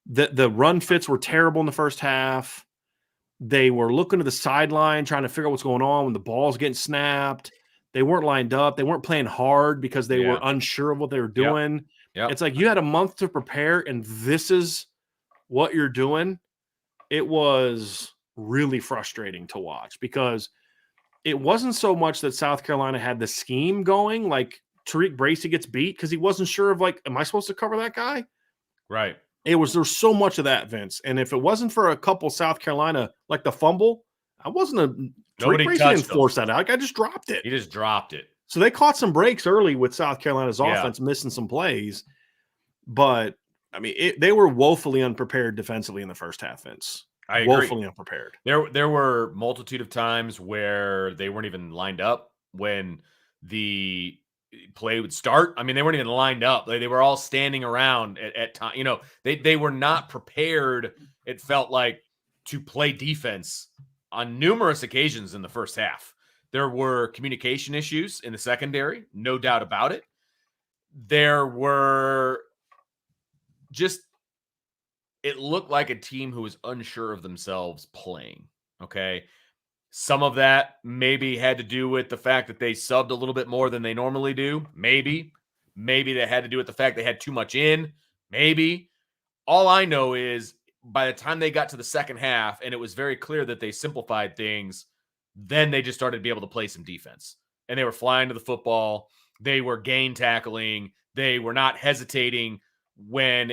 The run fits were terrible in the first half. They were looking to the sideline, trying to figure out what's going on when the ball's getting snapped. They weren't lined up. They weren't playing hard because they were unsure of what they were doing. Yep. It's like you had a month to prepare, and this is what you're doing, it was really frustrating to watch because it wasn't so much that South Carolina had the scheme going, like Tariq Bracy gets beat because he wasn't sure of like, am I supposed to cover that guy?
Right.
There's so much of that, Vince. And if it wasn't for a couple South Carolina, like the fumble, I wasn't Tariq Bracy didn't force that out. Like, I just dropped it.
He just dropped it.
So they caught some breaks early with South Carolina's offense, missing some plays. But I mean, they were woefully unprepared defensively in the first half, Vince.
I agree.
Woefully unprepared.
There were multitude of times where they weren't even lined up when the play would start. I mean, they weren't even lined up. They were all standing around at time. You know, they were not prepared, it felt like, to play defense on numerous occasions in the first half. There were communication issues in the secondary, no doubt about it. There were just, it looked like a team who was unsure of themselves playing. Okay. Some of that maybe had to do with the fact that they subbed a little bit more than they normally do. Maybe they had to do with the fact they had too much in. Maybe. All I know is by the time they got to the second half and it was very clear that they simplified things, then they just started to be able to play some defense. And they were flying to the football. They were gain tackling. They were not hesitating when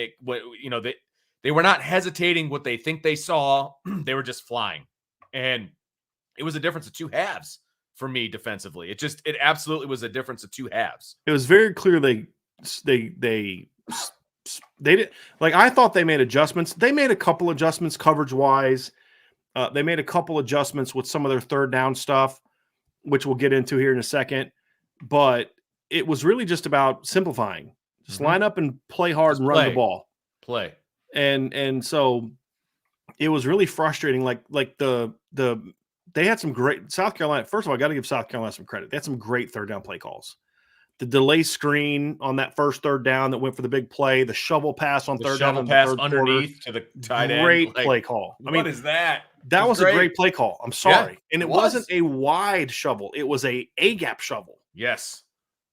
they were not hesitating what they think they saw. They were just flying. And it was a difference of two halves for me defensively. It absolutely was a difference of two halves.
It was very clear they did, like, I thought they made adjustments. They made a couple adjustments coverage wise. They made a couple adjustments with some of their third down stuff, which we'll get into here in a second. But it was really just about simplifying. Just line up and play hard and run the ball.
Play.
And so it was really frustrating. Like they had some great South Carolina. First of all, I got to give South Carolina some credit. They had some great third down play calls. The delay screen on that first third down that went for the big play, the shovel pass on third down,
underneath to the tight end.
Great play call.
What is that?
That was a great play call. I'm sorry. Yeah, and it wasn't a wide shovel. It was a gap shovel.
Yes.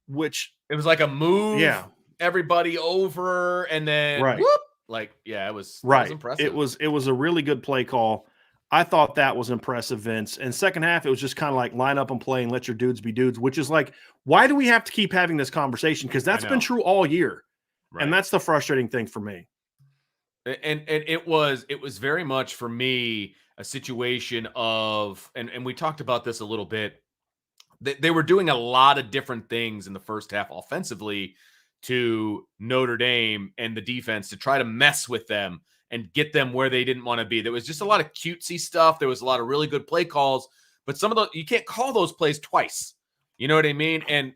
Which
it was like a move. Yeah. Everybody over and then whoop. Like, yeah, it was impressive.
It was a really good play call. I thought that was impressive, Vince. And second half, it was just kind of like line up and play and let your dudes be dudes, which is like, why do we have to keep having this conversation? Because that's been true all year. Right. And that's the frustrating thing for me.
And it was very much for me a situation of, and we talked about this a little bit, they were doing a lot of different things in the first half offensively to Notre Dame and the defense to try to mess with them and get them where they didn't want to be. There was just a lot of cutesy stuff. There was a lot of really good play calls, but some of those, you can't call those plays twice. You know what I mean? And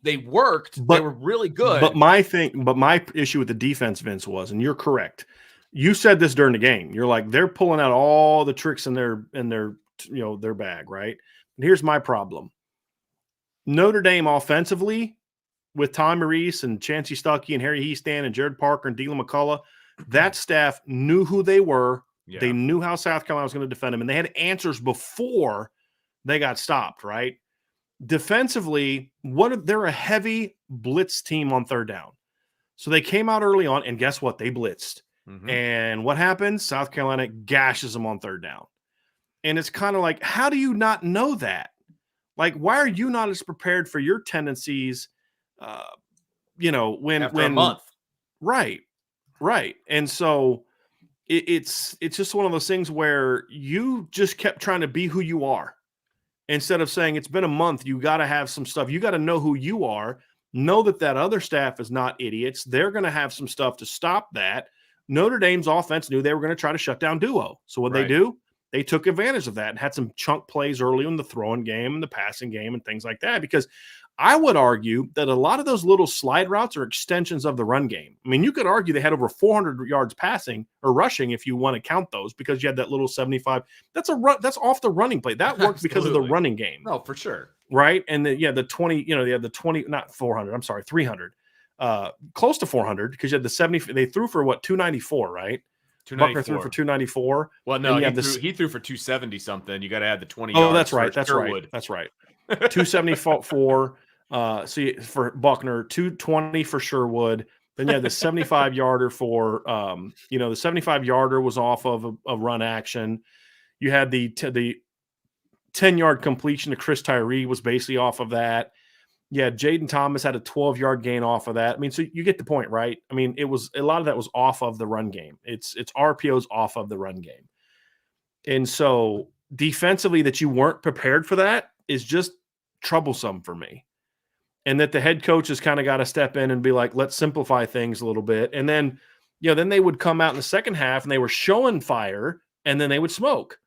they worked, but they were really good.
But my issue with the defense, Vince, was, and you're correct. You said this during the game. You're like, they're pulling out all the tricks in their their bag, right? And here's my problem. Notre Dame offensively, with Tom Maurice and Chancey Stuckey and Harry Heastan and Jared Parker and Dylan McCullough, that staff knew who they were. Yeah. They knew how South Carolina was going to defend them, and they had answers before they got stopped, right? Defensively, they're a heavy blitz team on third down. So they came out early on, and guess what? They blitzed. Mm-hmm. And what happens? South Carolina gashes them on third down. And it's kind of like, how do you not know that? Like, why are you not as prepared for your tendencies? When
a month,
right. And so it's just one of those things where you just kept trying to be who you are instead of saying it's been a month. You got to have some stuff. You got to know who you are. Know that other staff is not idiots. They're going to have some stuff to stop that. Notre Dame's offense knew they were going to try to shut down Duo. So what they do? They took advantage of that and had some chunk plays early in the throwing game and the passing game and things like that, because I would argue that a lot of those little slide routes are extensions of the run game. I mean, you could argue they had over 400 yards passing or rushing if you want to count those, because you had that little 75. That's off the running play. That worked because of the running game.
Oh, for sure.
Right. And the 20, they had the 20, not 400. I'm sorry, 300, close to 400, because you had the 70. They threw for 294, right? Buckner threw for 294.
Well, no, he threw for 270 something. You got to add the 20.
Oh, that's right. That's right. 274. See, for Buckner, 220 for Sherwood. Then you had the 75-yarder for, the 75-yarder was off of a run action. You had the 10-yard completion to Chris Tyree was basically off of that. Yeah, Jaden Thomas had a 12-yard gain off of that. I mean, so you get the point, right? I mean, it was a lot of that was off of the run game. It's RPOs off of the run game. And so defensively that you weren't prepared for that is just troublesome for me. And that the head coach has kind of got to step in and be like, let's simplify things a little bit. And then, then they would come out in the second half and they were showing fire and then they would smoke.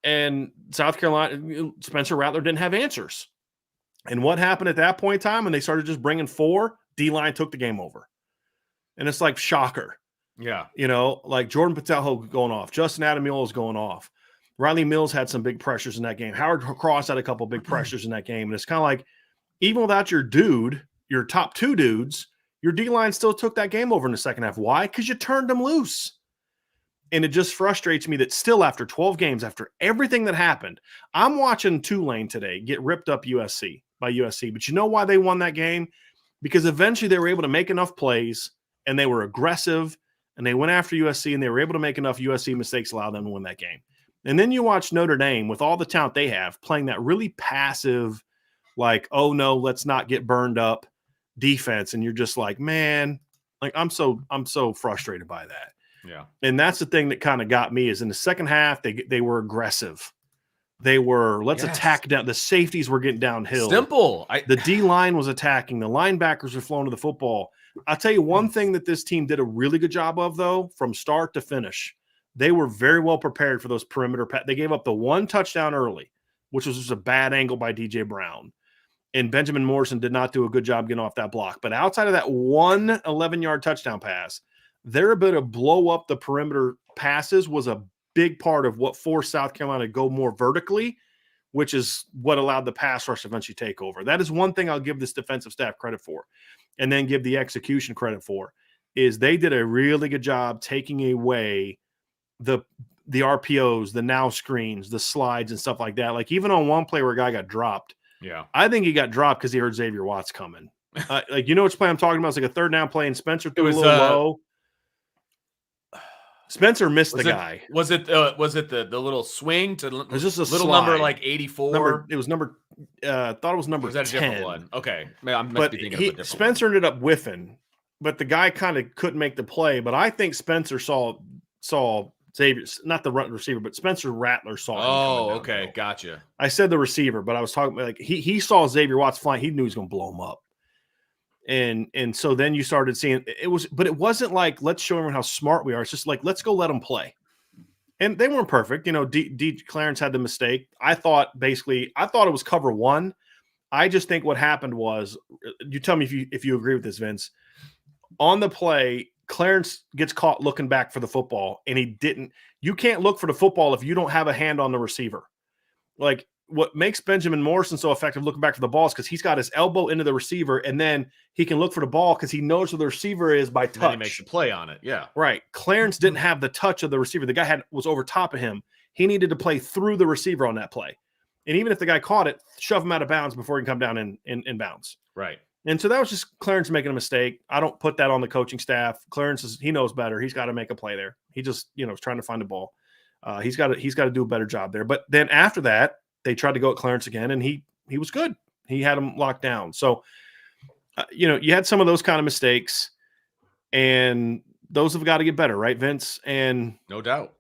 And South Carolina, Spencer Rattler didn't have answers. And what happened at that point in time when they started just bringing 4, D-line took the game over. And it's like shocker.
Yeah.
Like Jordan Patel going off. Justin Adamilola is going off. Riley Mills had some big pressures in that game. Howard Cross had a couple big pressures in that game. And it's kind of like, even without your top 2 dudes, your D-line still took that game over in the second half. Why? Because you turned them loose. And it just frustrates me that still after 12 games, after everything that happened, I'm watching Tulane today get ripped up by USC. But you know why they won that game? Because eventually they were able to make enough plays and they were aggressive and they went after USC and they were able to make enough USC mistakes to allow them to win that game. And then you watch Notre Dame with all the talent they have playing that really passive, like, oh no, let's not get burned up defense. And you're just like, man, like I'm so frustrated by that.
Yeah.
And that's the thing that kind of got me is in the second half, they were aggressive. They were, let's attack down. The safeties were getting downhill.
Simple.
The D-line was attacking. The linebackers were flowing to the football. I'll tell you one thing that this team did a really good job of, though, from start to finish. They were very well prepared for those perimeter. They gave up the 1 touchdown early, which was just a bad angle by DJ Brown. And Benjamin Morrison did not do a good job getting off that block. But outside of that 1 11-yard touchdown pass, their ability to blow up the perimeter passes was a big part of what forced South Carolina to go more vertically, which is what allowed the pass rush to eventually take over. That is one thing I'll give this defensive staff credit for, and then give the execution credit for, is they did a really good job taking away the RPOs, the now screens, the slides and stuff like that. Like even on one play where a guy got dropped, I think he got dropped because he heard Xavier Watts coming. Which play I'm talking about? It's like a 3rd down play and Spencer threw a little low. Spencer missed the guy.
Was it the little swing to
it was just a
little
slide.
number like 84?
It was number thought it was number 10. Was that a different
one? Okay. I must be thinking of a different
Spencer ended up whiffing, but the guy kind of couldn't make the play. But I think Spencer saw Xavier, not the receiver, but Spencer Rattler saw him.
Oh, okay. Gotcha.
I said the receiver, but I was talking like he saw Xavier Watts flying. He knew he was going to blow him up. And so then you started seeing but it wasn't like, let's show everyone how smart we are. It's just like, let's go let them play. And they weren't perfect. Clarence had the mistake. I thought it was cover 1. I just think what happened was, you tell me if you agree with this, Vince. On the play, Clarence gets caught looking back for the football, and he didn't. You can't look for the football if you don't have a hand on the receiver. Like, what makes Benjamin Morrison so effective looking back for the ball is because he's got his elbow into the receiver, and then he can look for the ball because he knows where the receiver is by touch.
And then he makes a play on it. Yeah.
Right. Clarence didn't have the touch of the receiver. The guy was over top of him. He needed to play through the receiver on that play. And even if the guy caught it, shove him out of bounds before he can come down in bounds.
Right.
And so that was just Clarence making a mistake. I don't put that on the coaching staff. Clarence he knows better. He's got to make a play there. He just, is trying to find the ball. He's got to do a better job there. But then after that, they tried to go at Clarence again, and he was good. He had him locked down. So, you had some of those kind of mistakes, and those have got to get better, right, Vince? And
no doubt,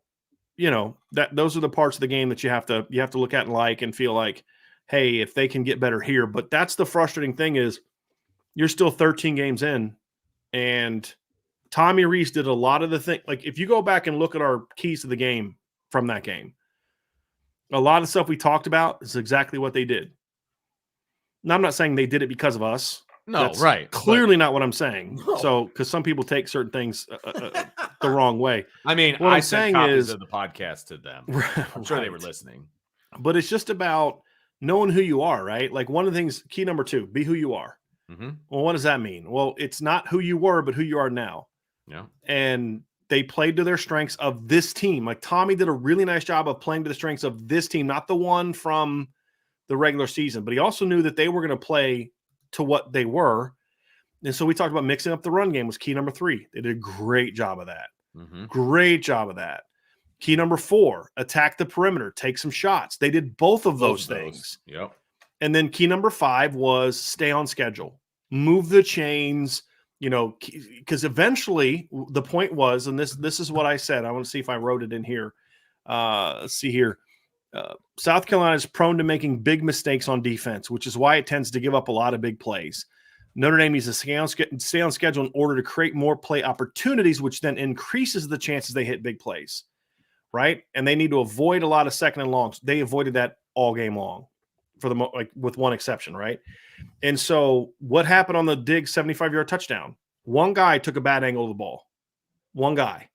those are the parts of the game that you have to look at and like and feel like, hey, if they can get better here. But that's the frustrating thing is you're still 13 games in, and Tommy Rees did a lot of the thing. Like if you go back and look at our keys to the game from that game, a lot of stuff we talked about is exactly what they did. Now, I'm not saying they did it because of us.
No,
that's
right.
Clearly not what I'm saying. No. So, because some people take certain things the wrong way.
I mean,
what
I
I'm saying
copies
is
of the podcast to them. I'm sure they were listening.
But it's just about knowing who you are, right? Like one of the things, key number 2, be who you are.
Mm-hmm.
Well, what does that mean? Well, it's not who you were, but who you are now.
Yeah.
And they played to their strengths of this team. Like Tommy did a really nice job of playing to the strengths of this team, not the one from the regular season, but he also knew that they were going to play to what they were. And so we talked about mixing up the run game was key number 3. They did a great job of that.
Mm-hmm.
Great job of that. Key number 4, attack the perimeter, take some shots. They did both of those things.
Yep.
And then key number 5 was stay on schedule, move the chains, because eventually the point was, and this is what I said. I want to see if I wrote it in here. Let's see here. South Carolina is prone to making big mistakes on defense, which is why it tends to give up a lot of big plays. Notre Dame needs to stay on schedule in order to create more play opportunities, which then increases the chances they hit big plays, right? And they need to avoid a lot of second and longs. They avoided that all game long, with one exception, right? And so what happened on the Diggs 75-yard touchdown? One guy took a bad angle of the ball. One guy.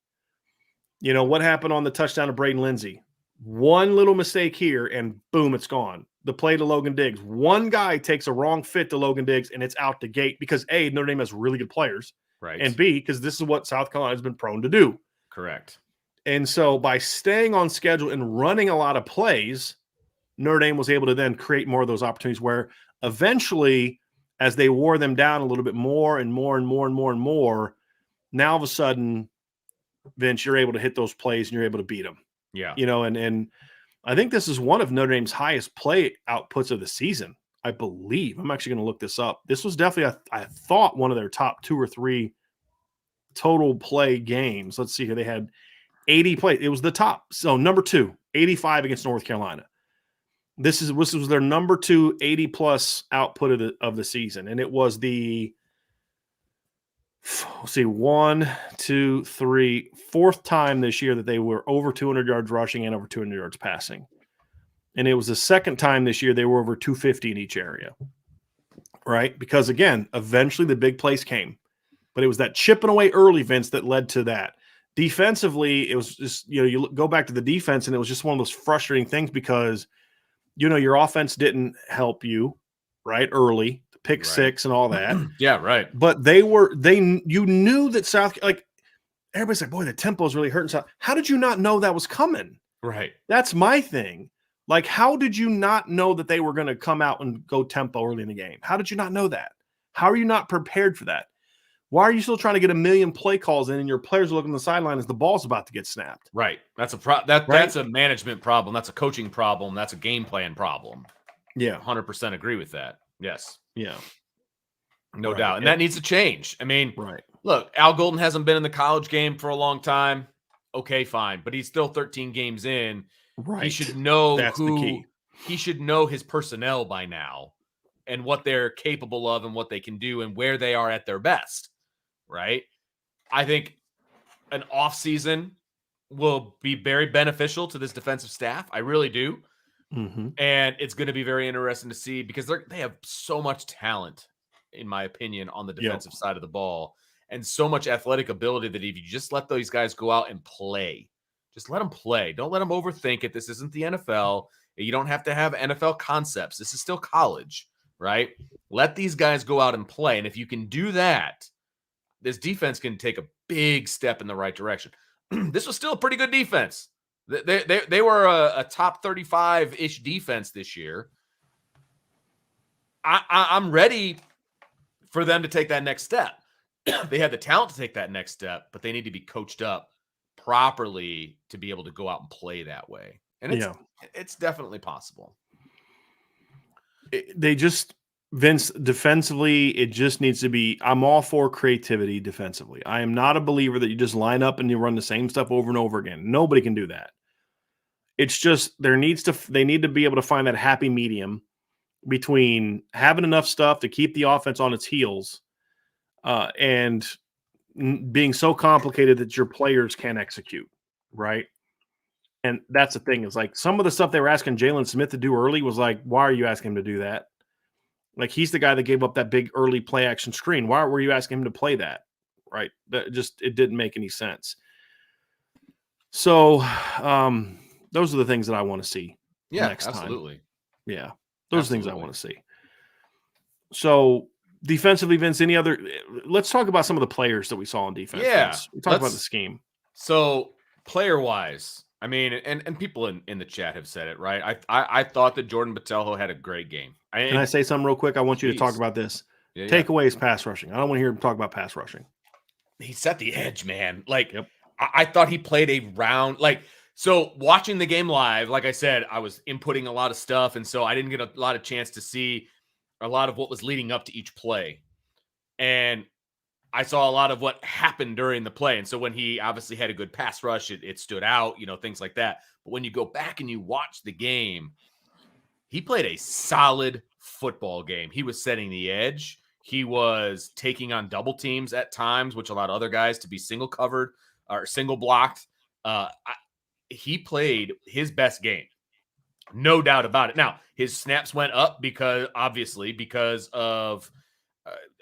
What happened on the touchdown of Braden Lindsey? One little mistake here, and boom, it's gone. The play to Logan Diggs. One guy takes a wrong fit to Logan Diggs, and it's out the gate because A, Notre Dame has really good players,
right?
And B, because this is what South Carolina has been prone to do.
Correct.
And so by staying on schedule and running a lot of plays, Notre Dame was able to then create more of those opportunities where eventually, as they wore them down a little bit more and more and more and more and more, now all of a sudden, Vince, you're able to hit those plays and you're able to beat them.
Yeah.
And I think this is one of Notre Dame's highest play outputs of the season, I believe. I'm actually going to look this up. This was definitely, I thought, one of their top 2 or 3 total play games. Let's see here. They had 80 plays. It was the top. So number 2, 85 against North Carolina. This was their number 2 80-plus output of the season. And it was the, let's see, 1, 2, 3, 4th time this year that they were over 200 yards rushing and over 200 yards passing. And it was the 2nd time this year they were over 250 in each area, right? Because, again, eventually the big plays came. But it was that chipping away early, Vince, that led to that. Defensively, it was just, you go back to the defense, and it was just one of those frustrating things because, your offense didn't help you, right, early. Pick 6 and all that.
Yeah, right.
But you knew that everybody's like, boy, the tempo is really hurting South. How did you not know that was coming?
Right.
That's my thing. Like, how did you not know that they were going to come out and go tempo early in the game? How did you not know that? How are you not prepared for that? Why are you still trying to get a million play calls in and your players are looking on the sideline as the ball's about to get snapped?
Right. That's that's a management problem. That's a coaching problem. That's a game plan problem.
Yeah.
100% agree with that. Yes.
Yeah.
No doubt. And that needs to change. I mean,
right.
Look, Al Golden hasn't been in the college game for a long time. Okay, fine. But he's still 13 games in.
Right.
He should know
the key.
He should know his personnel by now and what they're capable of and what they can do and where they are at their best. Right. I think an offseason will be very beneficial to this defensive staff. I really do.
Mm-hmm.
And it's going to be very interesting to see because they have so much talent, in my opinion, on the defensive side of the ball and so much athletic ability that if you just let those guys go out and play, just let them play. Don't let them overthink it. This isn't the NFL. You don't have to have NFL concepts. This is still college, right? Let these guys go out and play. And if you can do that, this defense can take a big step in the right direction. This was still a pretty good defense. They were a top 35-ish defense this year. I'm ready for them to take that next step. They have the talent to take that next step, but they need to be coached up properly to be able to go out and play that way. And it's definitely possible.
Vince, defensively, it just needs to be – I'm all for creativity defensively. I am not a believer that you just line up and you run the same stuff over and over again. Nobody can do that. It's just they need to be able to find that happy medium between having enough stuff to keep the offense on its heels and being so complicated that your players can't execute, right? And that's the thing is like some of the stuff they were asking Jalen Smith to do early was like, why are you asking him to do that? Like he's the guy that gave up that big early play action screen. Why were you asking him to play that? Right? It didn't make any sense. So those are the things that I want to see next time.
Absolutely.
Yeah. Those are things I want to see. So defensively, Vince, let's talk about some of the players that we saw on defense.
Yeah.
We talk about the scheme.
So player wise, I mean, and people in the chat have said it, right? I thought that Jordan Botelho had a great game.
Can I say something real quick? I want you to talk about this. Takeaways, pass rushing. I don't want to hear him talk about pass rushing.
He set the edge, man. Like, I thought he played a round, like, so watching the game live, like I said, I was inputting a lot of stuff, and so I didn't get a lot of chance to see a lot of what was leading up to each play. And I saw a lot of what happened during the play. And so when he obviously had a good pass rush, it stood out, things like that. But when you go back and you watch the game, he played a solid football game. He was setting the edge. He was taking on double teams at times, which allowed other guys to be single covered or single blocked. He played his best game. No doubt about it. Now, his snaps went up because of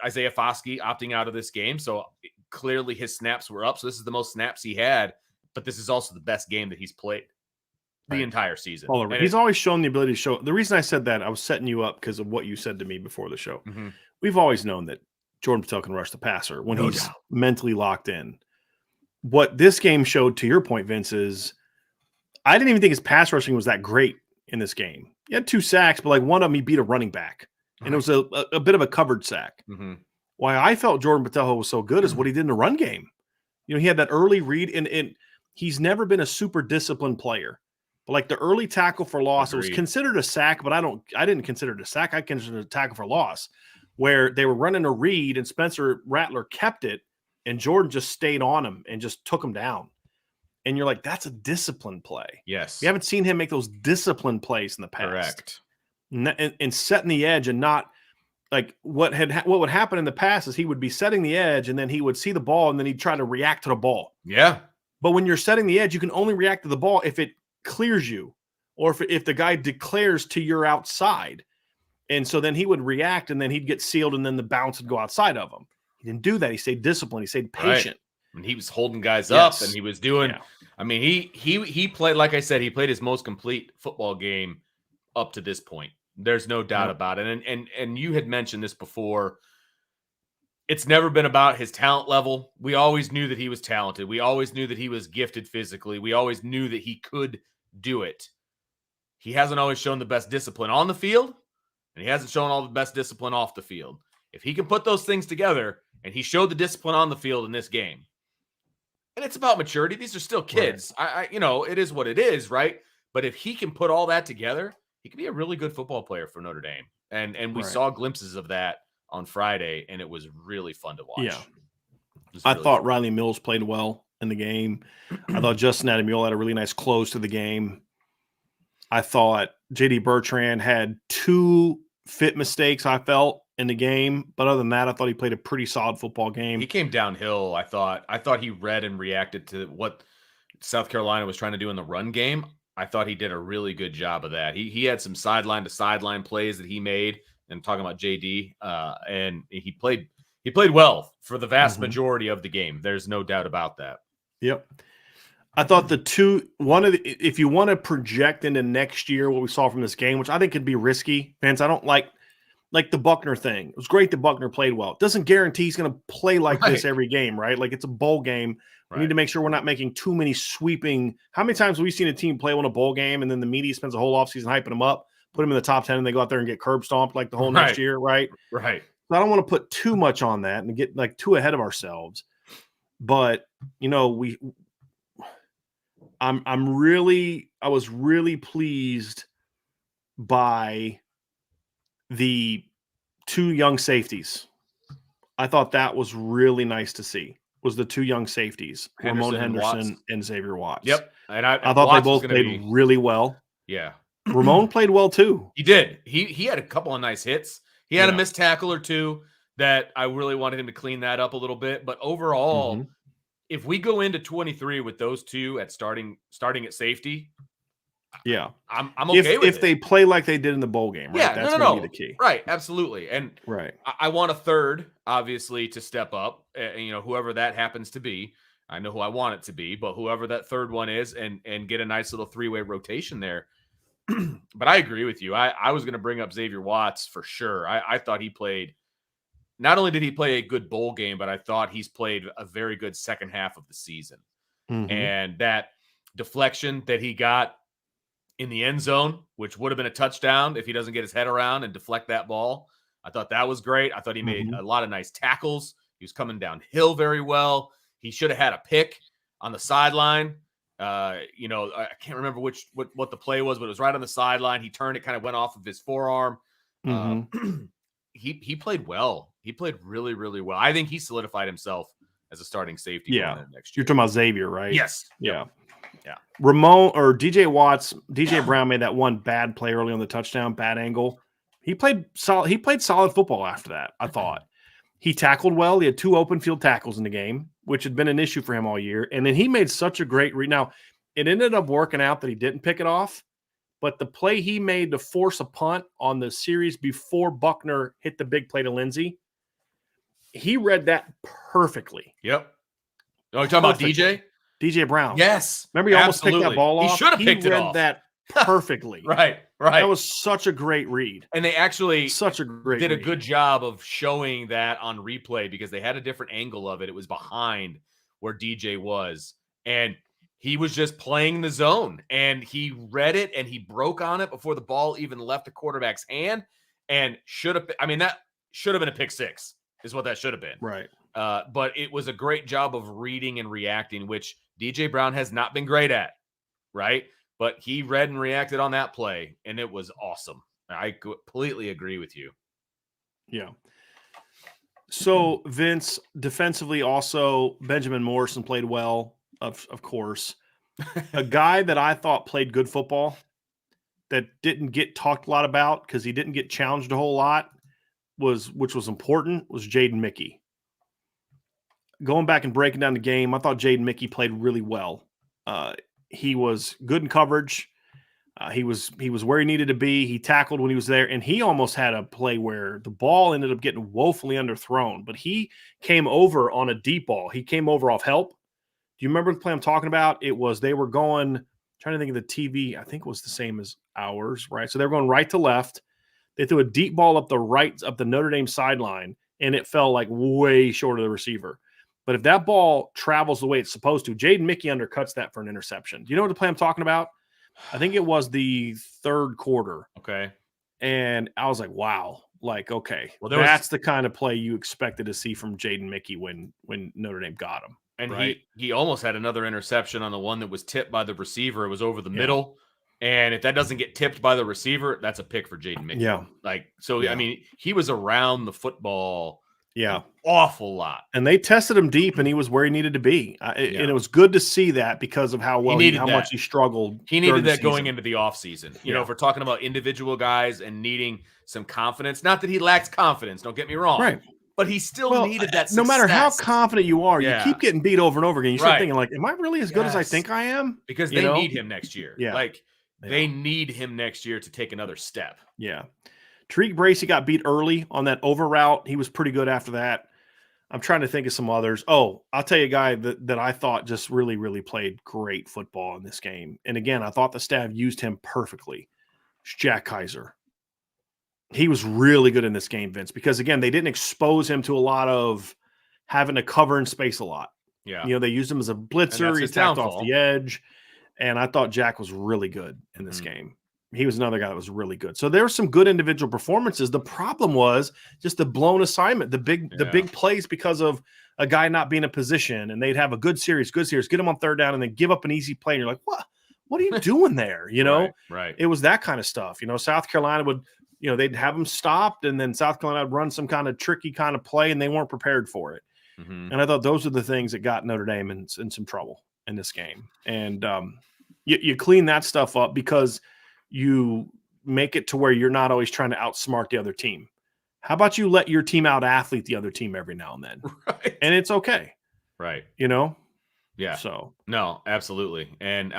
Isaiah Foskey opting out of this game. So clearly his snaps were up. So this is the most snaps he had, but this is also the best game that he's played the entire season.
He's always shown the ability to show. The reason I said that, I was setting you up because of what you said to me before the show.
Mm-hmm.
We've always known that Jordan Patel can rush the passer when he's mentally locked in. What this game showed, to your point, Vince, is I didn't even think his pass rushing was that great in this game. He had 2 sacks, but like one of them, he beat a running back. And it was a bit of a covered sack.
Mm-hmm.
Why I felt Jordan Patel was so good is what he did in the run game. He had that early read, and he's never been a super disciplined player. But like the early tackle for loss, It was considered a sack, but I didn't consider it a sack. I considered it a tackle for loss, where they were running a read and Spencer Rattler kept it, and Jordan just stayed on him and just took him down. And you're like, that's a disciplined play.
Yes.
We haven't seen him make those disciplined plays in the past.
Correct.
And setting the edge, and not like what would happen in the past is he would be setting the edge and then he would see the ball and then he'd try to react to the ball.
Yeah.
But when you're setting the edge, you can only react to the ball if it clears you, or if the guy declares to your outside. And so then he would react and then he'd get sealed and then the bounce would go outside of him. He didn't do that. He stayed disciplined. He stayed patient.
And he was holding guys up, and he was doing, I mean, he played, like I said, he played his most complete football game up to this point. There's no doubt about it. And you had mentioned this before. It's never been about his talent level. We always knew that he was talented. We always knew that he was gifted physically. We always knew that he could do it. He hasn't always shown the best discipline on the field, and he hasn't shown all the best discipline off the field. If he can put those things together, and he showed the discipline on the field in this game, and it's about maturity. These are still kids. Right. It is what it is, right? But if he can put all that together, he could be a really good football player for Notre Dame. And we saw glimpses of that on Friday, and it was really fun to watch.
Yeah. I thought Riley Mills played well in the game. I thought Justin Ademiyola had a really nice close to the game. I thought J.D. Bertrand had 2 fit mistakes, I felt, in the game. But other than that, I thought he played a pretty solid football game.
He came downhill, I thought. I thought he read and reacted to what South Carolina was trying to do in the run game. I thought he did a really good job of that. He had some sideline to sideline plays that he made. And talking about JD, and he played well for the vast majority of the game. There's no doubt about that.
Yep. I thought if you want to project into next year what we saw from this game, which I think could be risky, fans, I don't like the Buckner thing. It was great that Buckner played well. It doesn't guarantee he's going to play like this every game, right? Like, it's a bowl game. We need to make sure we're not making too many sweeping. How many times have we seen a team play in a bowl game and then the media spends a whole offseason hyping them up, put them in the top 10, and they go out there and get curb stomped like the whole next year, right?
Right.
So I don't want to put too much on that and get like too ahead of ourselves. But, I was really pleased by the 2 young safeties. I thought that was really nice to see. Was the 2 young safeties, Ramon Henderson and Xavier Watts.
Yep. And I
thought they both played really well.
Yeah.
Ramon played well too.
He did. He had a couple of nice hits. He had a missed tackle or 2 that I really wanted him to clean that up a little bit. But overall, if we go into 23 with those 2 at starting at safety, I'm okay with it.
If they play like they did in the bowl game, right?
Yeah,
that's going to be the key.
Right, absolutely. And I want a third, obviously, to step up. Whoever that happens to be. I know who I want it to be, but whoever that third one is, and get a nice little 3-way rotation there. But I agree with you. I was going to bring up Xavier Watts for sure. I thought he played. Not only did he play a good bowl game, but I thought he's played a very good second half of the season. And that deflection that he got in the end zone, which would have been a touchdown if he doesn't get his head around and deflect that ball. I thought that was great. I thought he made a lot of nice tackles. He was coming downhill very well. He should have had a pick on the sideline. I can't remember what the play was, but it was right on the sideline. He turned, it kind of went off of his forearm. He played well. He played really, really well. I think he solidified himself as a starting safety.
Yeah.
Next year.
You're talking about Xavier, right?
Yes.
Yeah.
Yeah.
Ramon or DJ Brown made that one bad play early on the touchdown, bad angle. He played solid. He played solid football after that, I thought. He tackled well. He had 2 open field tackles in the game, which had been an issue for him all year. And then he made such a great read. Now, it ended up working out that he didn't pick it off, but the play he made to force a punt on the series before Buckner hit the big play to Lindsey, he read that perfectly.
Yep. Oh, you're talking about DJ?
DJ Brown.
Yes.
Remember, he almost picked that ball off?
He should have picked it off.
He read that perfectly.
Right.
That was such a great read.
And they actually
did
a good job of showing that on replay because they had a different angle of it. It was behind where DJ was. And he was just playing the zone. And he read it and he broke on it before the ball even left the quarterback's hand. And that should have been a pick six, is what that should have been.
Right.
But it was a great job of reading and reacting, which DJ Brown has not been great at, right? But he read and reacted on that play, and it was awesome. I completely agree with you.
Yeah. So, Vince, defensively also, Benjamin Morrison played well, of course. A guy that I thought played good football that didn't get talked a lot about because he didn't get challenged a whole lot, which was important, was Jaden Mickey. Going back and breaking down the game, I thought Jaden Mickey played really well. He was good in coverage. He was where he needed to be. He tackled when he was there, and he almost had a play where the ball ended up getting woefully underthrown, but he came over on a deep ball. He came over off help. Do you remember the play I'm talking about? It was they were going, trying to think of the TV, I think it was the same as ours, right? So they were going right to left. They threw a deep ball up the Notre Dame sideline, and it fell like way short of the receiver. But if that ball travels the way it's supposed to, Jaden Mickey undercuts that for an interception. Do you know what the play I'm talking about? I think it was the third quarter.
Okay.
And I was like, wow. Like, okay.
Well,
that's the kind of play you expected to see from Jaden Mickey when Notre Dame got him.
And
right?
he almost had another interception on the one that was tipped by the receiver. It was over the middle. And if that doesn't get tipped by the receiver, that's a pick for Jaden Mickey.
Yeah.
I mean, he was around the football
an
awful lot.
And they tested him deep, and he was where he needed to be. And it was good to see that because of how much he struggled.
He needed that going into the offseason. You know, if we're talking about individual guys and needing some confidence, not that he lacks confidence, don't get me wrong.
Right.
But he still needed that success.
No matter how confident you are, you keep getting beat over and over again. You start thinking, like, am I really as good as I think I am?
Because they need him next year.
Yeah.
They need him next year to take another step.
Yeah. Tariq Bracy got beat early on that over route. He was pretty good after that. I'm trying to think of some others. Oh, I'll tell you a guy that I thought just really, really played great football in this game. And again, I thought the staff used him perfectly. It's Jack Kaiser. He was really good in this game, Vince, because again, they didn't expose him to a lot of having to cover in space a lot.
Yeah.
You know, they used him as a blitzer. He attacked off the edge. And I thought Jack was really good in this game. He was another guy that was really good. So there were some good individual performances. The problem was just the blown assignment, the big plays because of a guy not being in position, and they'd have a good series, get him on third down, and then give up an easy play. And you're like, what are you doing there? You know,
right.
It was that kind of stuff. You know, South Carolina would, they'd have them stopped, and then South Carolina would run some kind of tricky kind of play, and they weren't prepared for it. And I thought those are the things that got Notre Dame in some trouble in this game. And you clean that stuff up because you make it to where you're not always trying to outsmart the other team. How about you let your team out athlete the other team every now and then?
Right.
And it's okay.
Right.
Yeah. So
no, absolutely. And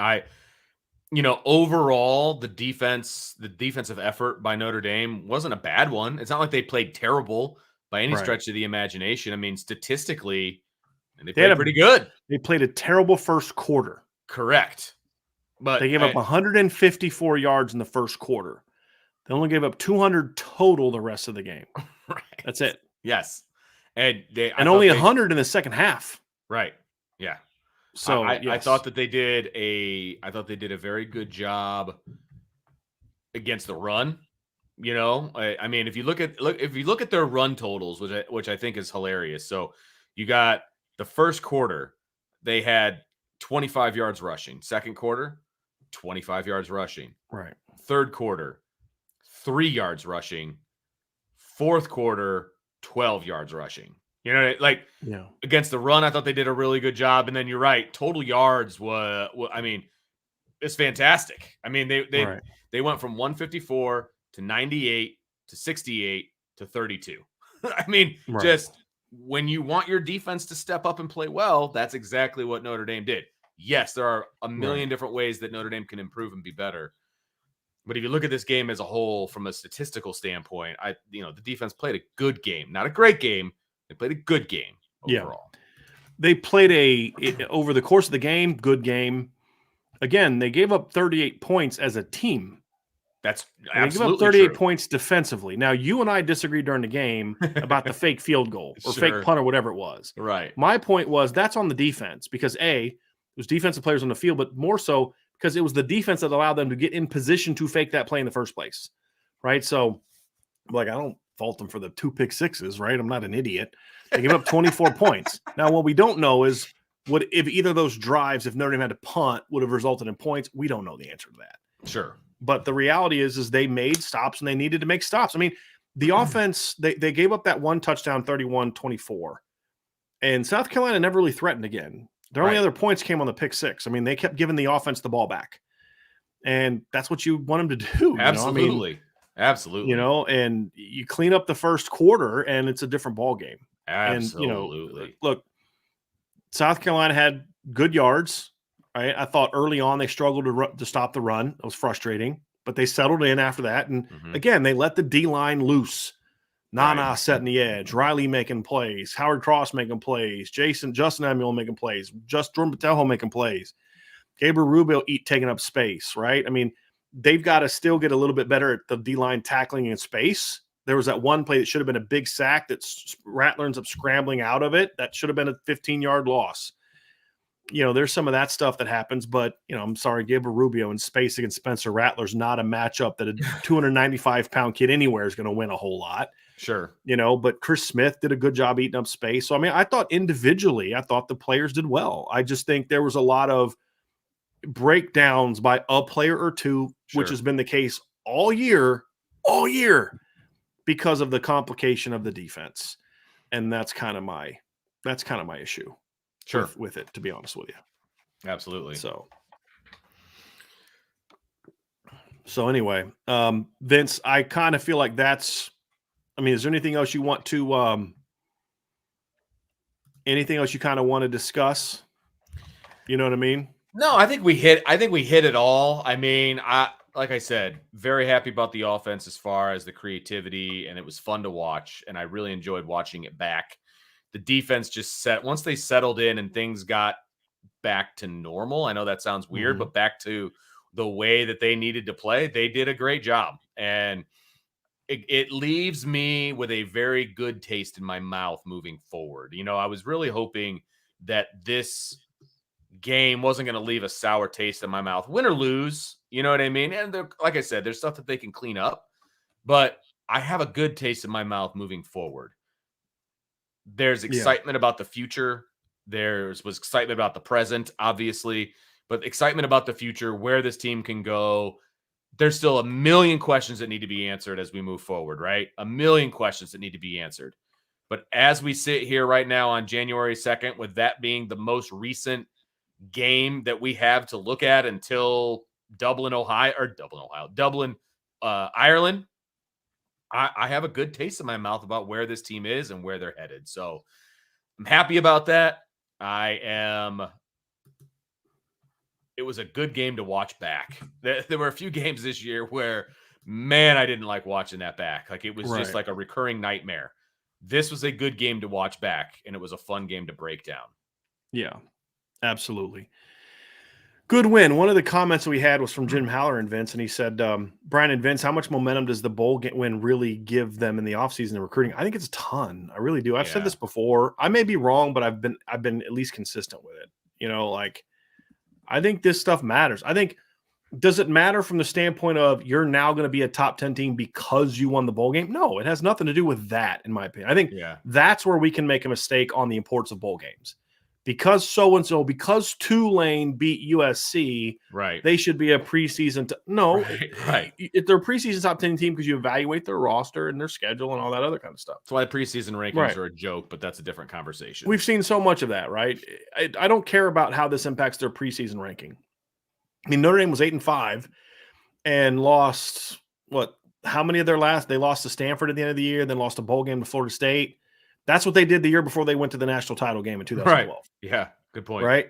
overall the defensive effort by Notre Dame wasn't a bad one. It's not like they played terrible by any stretch of the imagination. I mean, statistically, they played pretty good.
They played a terrible first quarter.
Correct. But
they gave up 154 yards in the first quarter. They only gave up 200 total the rest of the game.
Right.
That's it.
Yes. And
only 100 in the second half.
Right. Yeah.
So
I thought that they did a very good job against the run. You know, I mean, if you look at their run totals, which I think is hilarious. So you got the first quarter, they had 25 yards rushing. Second quarter, 25 yards rushing.
Right.
Third quarter, 3 yards rushing. Fourth quarter, 12 yards rushing. You know, like against the run, I thought they did a really good job. And then you're right, total yards I mean, it's fantastic. I mean, they went from 154 to 98 to 68 to 32. I mean, just when you want your defense to step up and play well, that's exactly what Notre Dame did. Yes, there are a million different ways that Notre Dame can improve and be better. But if you look at this game as a whole from a statistical standpoint, the defense played a good game, not a great game. They played a good game overall.
Yeah. They played over the course of the game, good game. Again, they gave up 38 points as a team.
That's
absolutely
They gave up
38
true.
points defensively. Now, you and I disagreed during the game about the fake field goal or fake punt or whatever it was.
Right.
My point was that's on the defense because it was defensive players on the field, but more so because it was the defense that allowed them to get in position to fake that play in the first place. Right. So, I don't fault them for the 2 pick sixes, right? I'm not an idiot. They gave up 24 points. Now, what we don't know is what if either of those drives, if Notre Dame had to punt, would have resulted in points. We don't know the answer to that.
Sure.
But the reality is they made stops and they needed to make stops. I mean, the offense, they gave up that one touchdown, 31-24. And South Carolina never really threatened again. Their only other points came on the pick six. I mean, they kept giving the offense the ball back. And that's what you want them to do.
Absolutely. Absolutely.
And you clean up the first quarter and it's a different ball game.
Absolutely.
And, look, South Carolina had good yards. Right? I thought early on they struggled to stop the run. It was frustrating, but they settled in after that. And again, they let the D-line loose. Nana setting the edge, Riley making plays, Howard Cross making plays, Justin Emiel making plays, Jordan Botelho making plays, Gabriel Rubio taking up space, right? I mean, they've got to still get a little bit better at the D-line tackling in space. There was that one play that should have been a big sack that Rattler ends up scrambling out of it. That should have been a 15-yard loss. There's some of that stuff that happens, but, I'm sorry, Gabriel Rubio in space against Spencer Rattler is not a matchup that a 295-pound kid anywhere is going to win a whole lot.
Sure.
But Chris Smith did a good job eating up space. So, I mean, I thought individually, the players did well. I just think there was a lot of breakdowns by a player or two, which has been the case all year, because of the complication of the defense. And that's kind of my issue.
Sure.
With it, to be honest with you.
Absolutely.
So anyway, Vince, I kind of feel like is there anything else you want to, anything else you kind of want to discuss? You know what I mean?
No, I think we hit it all. I mean, like I said, very happy about the offense as far as the creativity, and it was fun to watch, and I really enjoyed watching it back. The defense once they settled in and things got back to normal. I know that sounds weird, but back to the way that they needed to play, they did a great job. And it leaves me with a very good taste in my mouth moving forward. I was really hoping that this game wasn't going to leave a sour taste in my mouth, win or lose. You know what I mean? And like I said, there's stuff that they can clean up, but I have a good taste in my mouth moving forward. There's excitement about the future. Was excitement about the present, obviously, but excitement about the future, where this team can go. There's still a million questions that need to be answered as we move forward, right? A million questions that need to be answered. But as we sit here right now on January 2nd, with that being the most recent game that we have to look at until Dublin, Ireland, I have a good taste in my mouth about where this team is and where they're headed. So I'm happy about that. It was a good game to watch back. There were a few games this year where, man, I didn't like watching that back. Like it was just like a recurring nightmare. This was a good game to watch back, and it was a fun game to break down.
Yeah, absolutely. Good win. One of the comments we had was from Jim Haller and Vince, and he said, Brian and Vince, how much momentum does the bowl win really give them in the offseason in recruiting? I think it's a ton. I really do. I've said this before. I may be wrong, but I've been at least consistent with it. I think this stuff matters. I think Does it matter from the standpoint of you're now going to be a top 10 team because you won the bowl game? No, it has nothing to do with that, in my opinion. I think that's where we can make a mistake on the importance of bowl games. Because so-and-so, because Tulane beat USC, they should be a preseason. No, if they're a preseason top 10 team because you evaluate their roster and their schedule and all that other kind of stuff.
That's why preseason rankings are a joke, but that's a different conversation.
We've seen so much of that, right? I don't care about how this impacts their preseason ranking. I mean, Notre Dame was 8-5 and lost how many of their last? They lost to Stanford at the end of the year, then lost a bowl game to Florida State. That's what they did the year before they went to the national title game in 2012.
Right. Yeah, good point.
Right?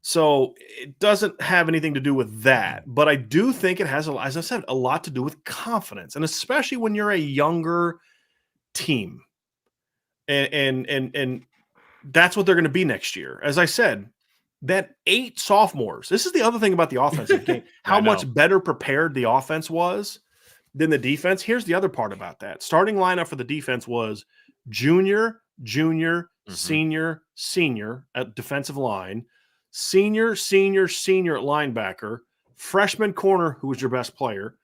So it doesn't have anything to do with that. But I do think it has, as I said, a lot to do with confidence, and especially when you're a younger team. And that's what they're going to be next year. As I said, that 8 sophomores. This is the other thing about the offensive game. How much better prepared the offense was than the defense. Here's the other part about that. Starting lineup for the defense was junior, senior, senior at defensive line, senior at linebacker, freshman corner, who was your best player,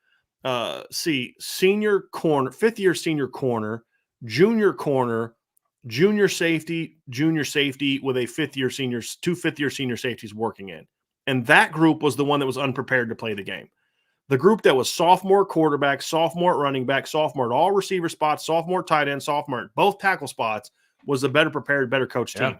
senior corner, 5th-year senior corner, junior corner, junior safety with a 5th-year senior, 2 5th-year senior safeties working in. And that group was the one that was unprepared to play the game. The group that was sophomore quarterback, sophomore running back, sophomore at all receiver spots, sophomore tight end, sophomore at both tackle spots was the better prepared, better coached team.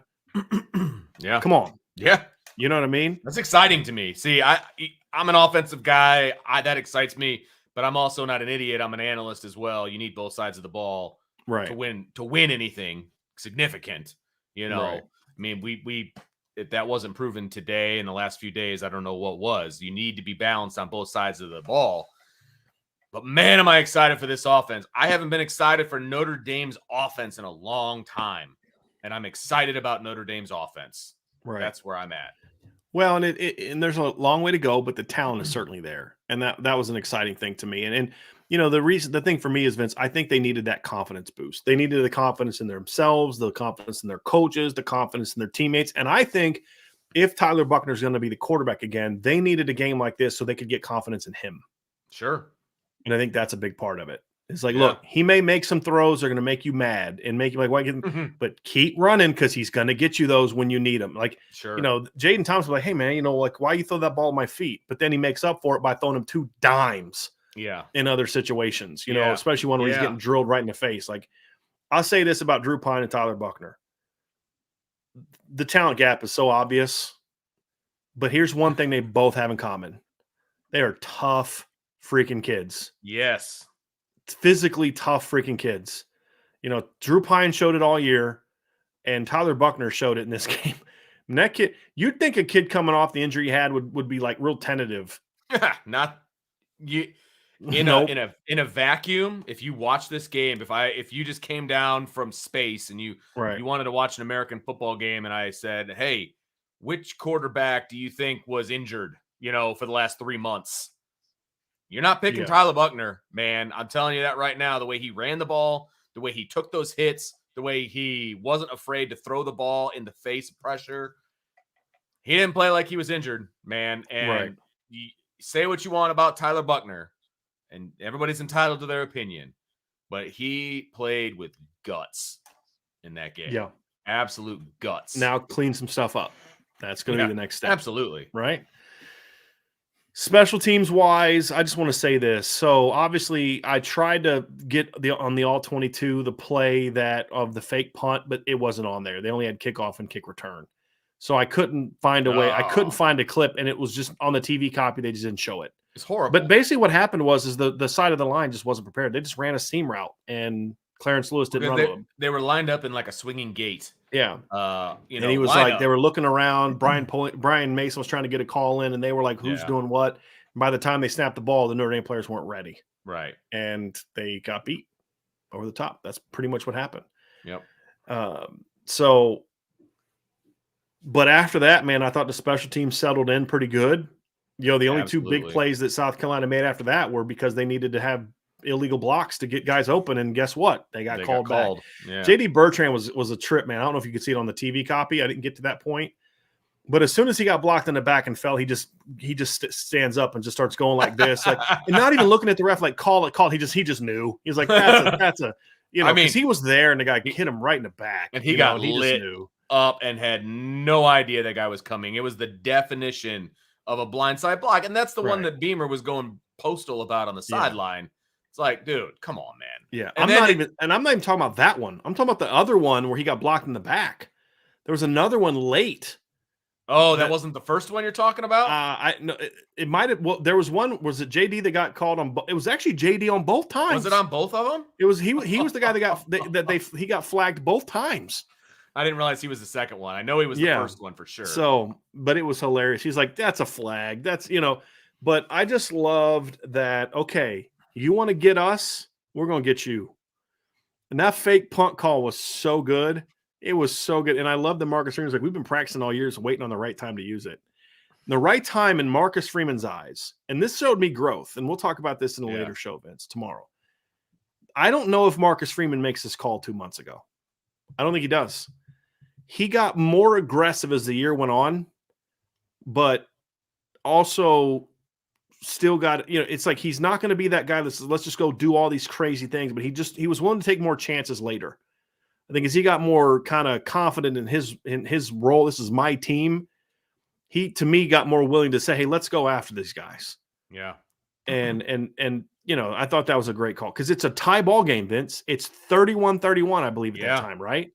Yeah.
Come on.
Yeah.
You know what I mean?
That's exciting to me. See, I'm an offensive guy. That excites me, but I'm also not an idiot. I'm an analyst as well. You need both sides of the ball to win anything significant. I mean, if that wasn't proven today in the last few days, I don't know what was. You need to be balanced on both sides of the ball. But man, am I excited for this offense. I haven't been excited for Notre Dame's offense in a long time. And I'm excited about Notre Dame's offense. Right. That's where I'm at.
Well, and there's a long way to go, but the talent is certainly there. And that was an exciting thing to me. And the thing for me is, Vince, I think they needed that confidence boost. They needed the confidence in themselves, the confidence in their coaches, the confidence in their teammates. And I think if Tyler Buchner is going to be the quarterback again, they needed a game like this so they could get confidence in him.
Sure.
And I think that's a big part of it. It's like, look, he may make some throws that are going to make you mad and make you like, why but keep running because he's going to get you those when you need them. Like, Jaden Thomas was like, hey, man, why you throw that ball at my feet? But then he makes up for it by throwing him 2 dimes in other situations, especially one where he's getting drilled right in the face. Like, I'll say this about Drew Pine and Tyler Buchner. The talent gap is so obvious, but here's one thing they both have in common. They are tough freaking kids.
Yes.
Physically tough freaking kids. Drew Pine showed it all year, and Tyler Buchner showed it in this game. And that kid, you'd think a kid coming off the injury he had would be like real tentative.
Not you in a vacuum. If you watch this game, if you just came down from space and you wanted to watch an American football game, and I said, hey, which quarterback do you think was injured, for the last 3 months? You're not picking Tyler Buchner, man. I'm telling you that right now. The way he ran the ball, the way he took those hits, the way he wasn't afraid to throw the ball in the face of pressure. He didn't play like he was injured, man. And you say what you want about Tyler Buchner, and everybody's entitled to their opinion, but he played with guts in that game.
Yeah.
Absolute guts.
Now clean some stuff up. That's going to be the next step.
Absolutely.
Right? Special teams wise, I just want to say this. So obviously I tried to get on the all 22, the play of the fake punt, but it wasn't on there. They only had kickoff and kick return. So I couldn't find a way. I couldn't find a clip, and it was just on the TV copy. They just didn't show it.
It's horrible.
But basically what happened was the side of the line just wasn't prepared. They just ran a seam route, and Clarence Lewis didn't run them.
They were lined up in like a swinging gate.
Yeah. And he was like, they were looking around. Brian Mason was trying to get a call in, and they were like, who's doing what? And by the time they snapped the ball, the Notre Dame players weren't ready.
Right.
And they got beat over the top. That's pretty much what happened.
Yep.
But after that, man, I thought the special teams settled in pretty good. The only
Absolutely.
2 big plays that South Carolina made after that were because they needed to have illegal blocks to get guys open, and guess what? They got called back. Yeah. JD Bertrand was a trip, man. I don't know if you could see it on the TV copy. I didn't get to that point, But as soon as he got blocked in the back and fell, he just stands up and just starts going like this, like, and not even looking at the ref, like call it. He just knew. He was like, that's a because he was there and the guy hit him right in the back,
and he got lit up and had no idea that guy was coming. It was the definition of a blindside block, and that's the one that Beamer was going postal about on the sideline. It's like, dude, come on, man.
Yeah, I'm not even talking about that one. I'm talking about the other one where he got blocked in the back. There was another one late.
Oh, that wasn't the first one you're talking about?
It might have. Well, there was one. Was it JD that got called on? It was actually JD on both times.
Was it on both of them?
It was he was the guy that got flagged both times.
I didn't realize he was the second one. I know he was the first one for sure.
So, but it was hilarious. He's like, that's a flag. That's But I just loved that. Okay, you want to get us? We're gonna get you. And that fake punt call was so good. It was so good. And I love that Marcus Freeman's like, we've been practicing all years, waiting on the right time to use it. The right time in Marcus Freeman's eyes. And this showed me growth. And we'll talk about this in a later show, Vince, tomorrow. I don't know if Marcus Freeman makes this call 2 months ago. I don't think he does. He got more aggressive as the year went on, but also still got, it's like he's not going to be that guy that says, let's just go do all these crazy things. But he was willing to take more chances later. I think as he got more kind of confident in his role, this is my team. He, to me, got more willing to say, hey, let's go after these guys.
Yeah.
And I thought that was a great call because it's a tie ball game, Vince. It's 31-31, I believe, at that time, right?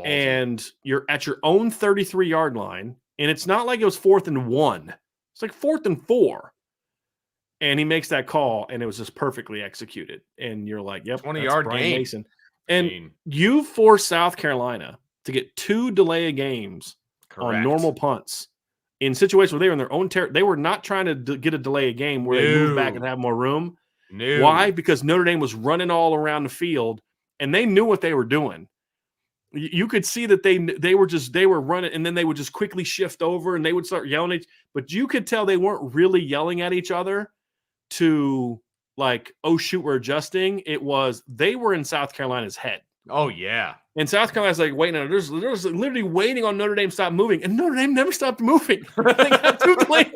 And you're at your own 33-yard line, and it's not like it was 4th and 1. It's like 4th and 4. And he makes that call, and it was just perfectly executed. And you're like, yep,
20-yard game.
Mason. And you forced South Carolina to get 2 delay of games on normal punts in situations where they were in their own territory. They were not trying to get a delay of game where they move back and have more room. Why? Because Notre Dame was running all around the field, and they knew what they were doing. You could see that they were running, and then they would just quickly shift over, and they would start yelling at each. But you could tell they weren't really yelling at each other to like, oh shoot, we're adjusting. It was they were in South Carolina's head.
Oh yeah, and
South Carolina's like waiting on it. There's literally waiting on Notre Dame to stop moving, and Notre Dame never stopped moving. They got 2 delayed.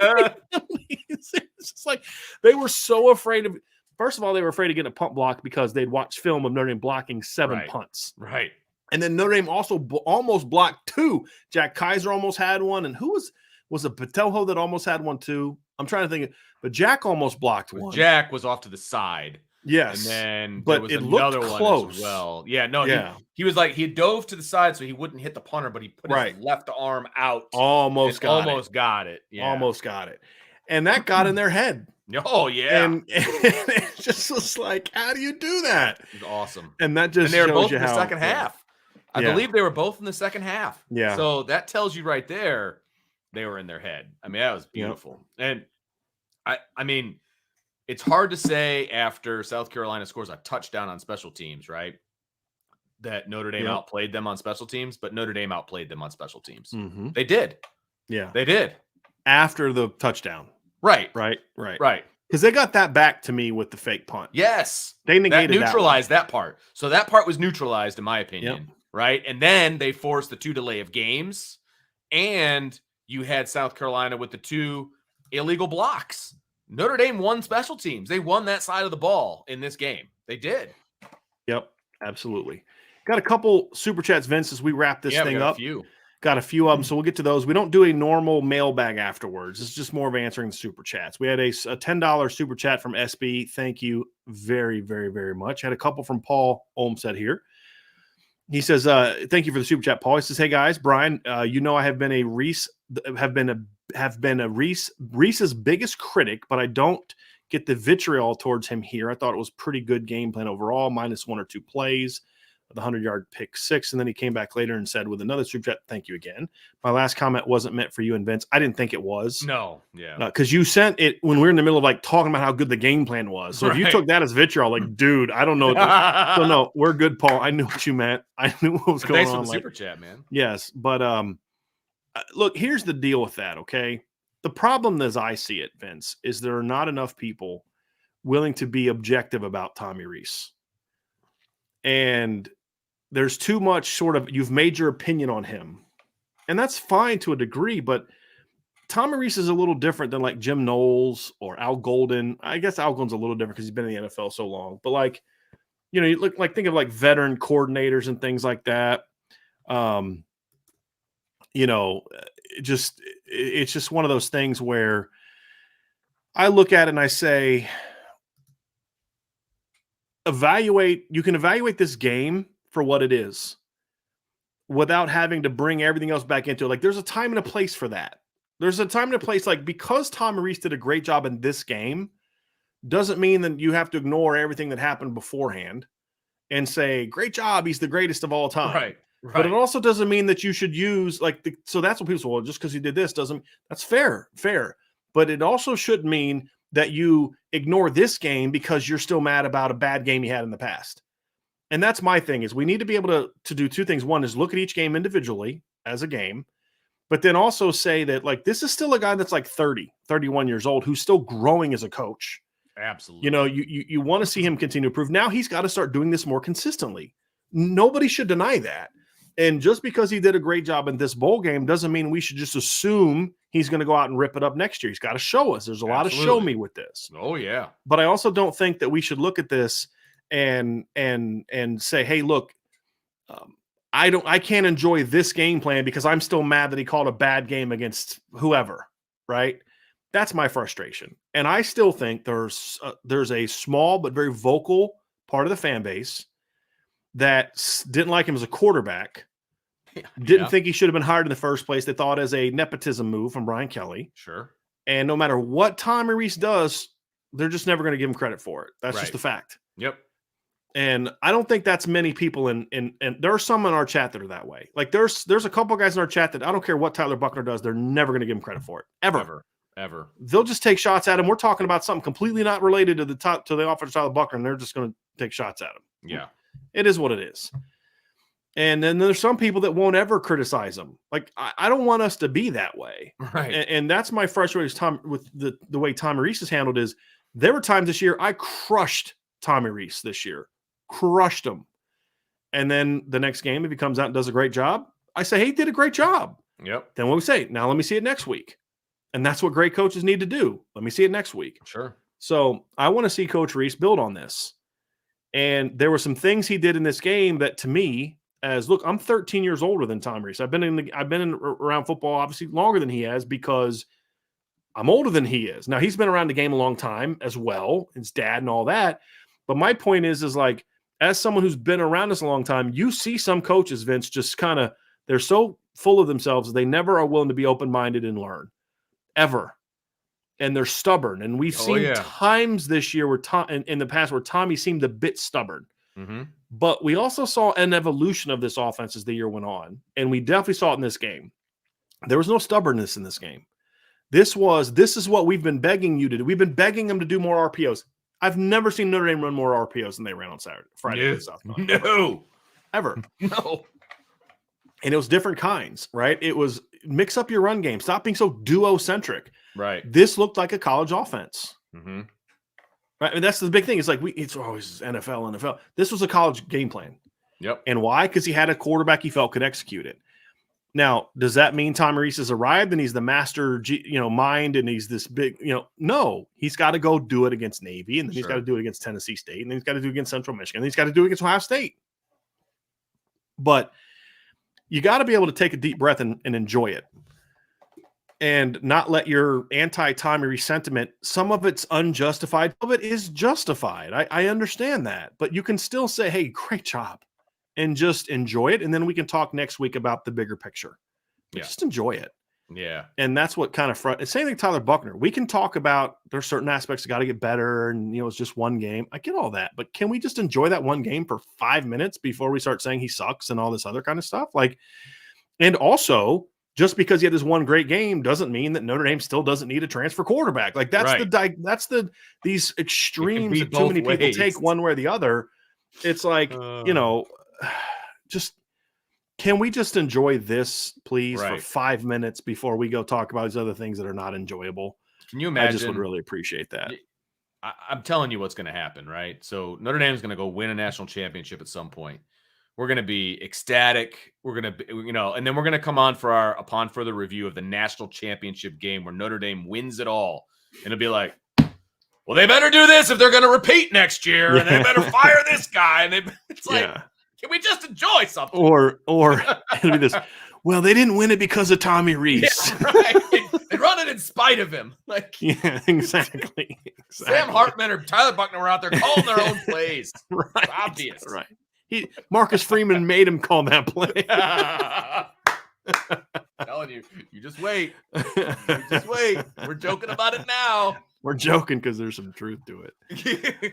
It's just like they were so afraid of. First of all, they were afraid of getting a punt block because they'd watched film of Notre Dame blocking 7 punts.
Right.
And then Notre Dame also almost blocked 2. Jack Kaiser almost had one. And who was it Patelho that almost had one too? I'm trying to think. But Jack almost blocked one.
Jack was off to the side.
Yes.
And then
but
there was another one as well. Yeah, no, he was like, he dove to the side so he wouldn't hit the punter, but he put his left arm out.
Almost got it.
Yeah.
Almost got it. And that got in their head.
Oh, yeah.
And it just was like, how do you do that?
It was awesome.
And that just
they were
shows
both
you
in the
how,
second half. I believe they were both in the second half.
Yeah.
So that tells you right there they were in their head. I mean, that was beautiful. And I mean, it's hard to say after South Carolina scores a touchdown on special teams, right? That Notre Dame outplayed them on special teams, but Notre Dame outplayed them on special teams.
Mm-hmm.
They did.
Yeah.
They did.
After the touchdown.
Right.
Because they got that back to me with the fake punt.
Yes.
They negated
that. Neutralized that part. So that part was neutralized, in my opinion. Right. And then they forced the 2 delay of games. And you had South Carolina with the 2 illegal blocks. Notre Dame won special teams. They won that side of the ball in this game. They did.
Yep. Absolutely. Got a couple super chats, Vince, as we wrap this thing up. Got a few of them, so we'll get to those. We don't do a normal mailbag afterwards. It's just more of answering the super chats. We had a $10 super chat from SB. Thank you very, very, very much. Had a couple from Paul Olmstead here. He says, "Thank you for the super chat, Paul." He says, "Hey guys, Brian, I have been Reese's biggest critic, but I don't get the vitriol towards him here. I thought it was pretty good game plan overall, minus 1 or 2 plays." The 100-yard pick 6, and then he came back later and said with another super chat, "Thank you again. My last comment wasn't meant for you and Vince." I didn't think it was.
No, yeah.
Because you sent it when we were in the middle of like talking about how good the game plan was. So if you took that as vitriol, like, dude, I don't know. So no, we're good, Paul. I knew what you meant. I knew what was going on.
Thanks for the super chat, man.
Yes, but look, here's the deal with that, okay? The problem as I see it, Vince, is there are not enough people willing to be objective about Tommy Rees. And there's too much sort of, you've made your opinion on him. And that's fine to a degree, but Tommy Rees is a little different than like Jim Knowles or Al Golden. I guess Al Golden's a little different because he's been in the NFL so long. But like, you know, you look like think of like veteran coordinators and things like that. You know, it's just one of those things where I look at it and I say, you can evaluate this game for what it is without having to bring everything else back into it. Like there's a time and a place for that. There's a time and a place, like because Tommy Rees did a great job in this game, doesn't mean that you have to ignore everything that happened beforehand and say, great job, he's the greatest of all time.
Right.
But it also doesn't mean that you should use so that's what people say, well, just because he did this that's fair. But it also should mean that you ignore this game because you're still mad about a bad game you had in the past. And that's my thing is we need to be able to do two things. One is look at each game individually as a game, but then also say that like, this is still a guy that's like 30, 31 years old, who's still growing as a coach.
Absolutely.
You know, you want to see him continue to improve. Now he's got to start doing this more consistently. Nobody should deny that. And just because he did a great job in this bowl game doesn't mean we should just assume he's going to go out and rip it up next year. He's got to show us. There's a lot of show me with this.
Oh yeah.
But I also don't think that we should look at this and say, hey, look, I can't enjoy this game plan because I'm still mad that he called a bad game against whoever, right? That's my frustration. And I still think there's a small but very vocal part of the fan base that didn't like him as a quarterback, didn't think he should have been hired in the first place. They thought as a nepotism move from Brian Kelly.
Sure.
And no matter what Tommy Rees does, they're just never going to give him credit for it. That's just the fact.
Yep.
And I don't think that's many people and there are some in our chat that are that way. Like there's a couple guys in our chat that I don't care what Tyler Buckner does, they're never going to give him credit for it. Ever. They'll just take shots at him. We're talking about something completely not related to the offensive Tyler Buckner, and they're just going to take shots at him.
Yeah.
It is what it is. And then there's some people that won't ever criticize him. Like, I don't want us to be that way.
Right.
And that's my frustration with the way Tommy Rees has handled is there were times this year I crushed Tommy Rees this year. Crushed him. And then the next game, if he comes out and does a great job, I say, hey, he did a great job.
Yep.
Then what we say, now let me see it next week. And that's what great coaches need to do. Let me see it next week.
Sure.
So I want to see Coach Rees build on this. And there were some things he did in this game that to me, look, I'm 13 years older than Tom Rees. I've been around football obviously longer than he has because I'm older than he is. Now he's been around the game a long time as well, his dad and all that. But my point is like, as someone who's been around this a long time, you see some coaches, Vince, just kind of, they're so full of themselves, they never are willing to be open-minded and learn, ever. And they're stubborn. And we've seen times this year where in the past where Tommy seemed a bit stubborn. Mm-hmm. But we also saw an evolution of this offense as the year went on. And we definitely saw it in this game. There was no stubbornness in this game. This is what we've been begging you to do. We've been begging them to do more RPOs. I've never seen Notre Dame run more RPOs than they ran on Friday.
No.
Ever.
No.
And it was different kinds, right? It was mix up your run game. Stop being so duo-centric.
Right.
This looked like a college offense.
Mm-hmm.
Right. And that's the big thing. It's like it's always NFL. This was a college game plan.
Yep.
And why? Because he had a quarterback he felt could execute it. Now, does that mean Tommy Rees has arrived and he's the master, mind and he's this big, no, he's got to go do it against Navy and then he's got to do it against Tennessee State and then he's got to do it against Central Michigan and he's got to do it against Ohio State. But you got to be able to take a deep breath and enjoy it and not let your anti-Tommy Rees sentiment, some of it's unjustified, some of it is justified. I understand that, but you can still say, hey, great job. And just enjoy it. And then we can talk next week about the bigger picture. Just enjoy it.
Yeah.
And that's what kind of same thing, Tyler Buckner. We can talk about there's certain aspects that got to get better. And, it's just one game. I get all that. But can we just enjoy that one game for 5 minutes before we start saying he sucks and all this other kind of stuff? And also, just because he had this one great game doesn't mean that Notre Dame still doesn't need a transfer quarterback. These extremes that too many people take one way or the other. It's like, just can we just enjoy this, please, for 5 minutes before we go talk about these other things that are not enjoyable?
Can you imagine?
I just would really appreciate that.
I'm telling you what's going to happen, right? So Notre Dame is going to go win a national championship at some point. We're going to be ecstatic. We're going to be, and then we're going to come on for upon further review of the national championship game where Notre Dame wins it all. And it'll be like, well, they better do this if they're going to repeat next year, and they better fire this guy. And it's like, can we just enjoy something?
Or it'll be this. Well, they didn't win it because of Tommy Rees.
Yeah, right. They run it in spite of him.
Yeah, exactly.
Sam Hartman or Tyler Buckner were out there calling their own plays.
Right.
It's obvious.
Right. Marcus Freeman made him call that play.
Telling you, you just wait. You just wait. We're joking about it now.
We're joking because there's some truth to it.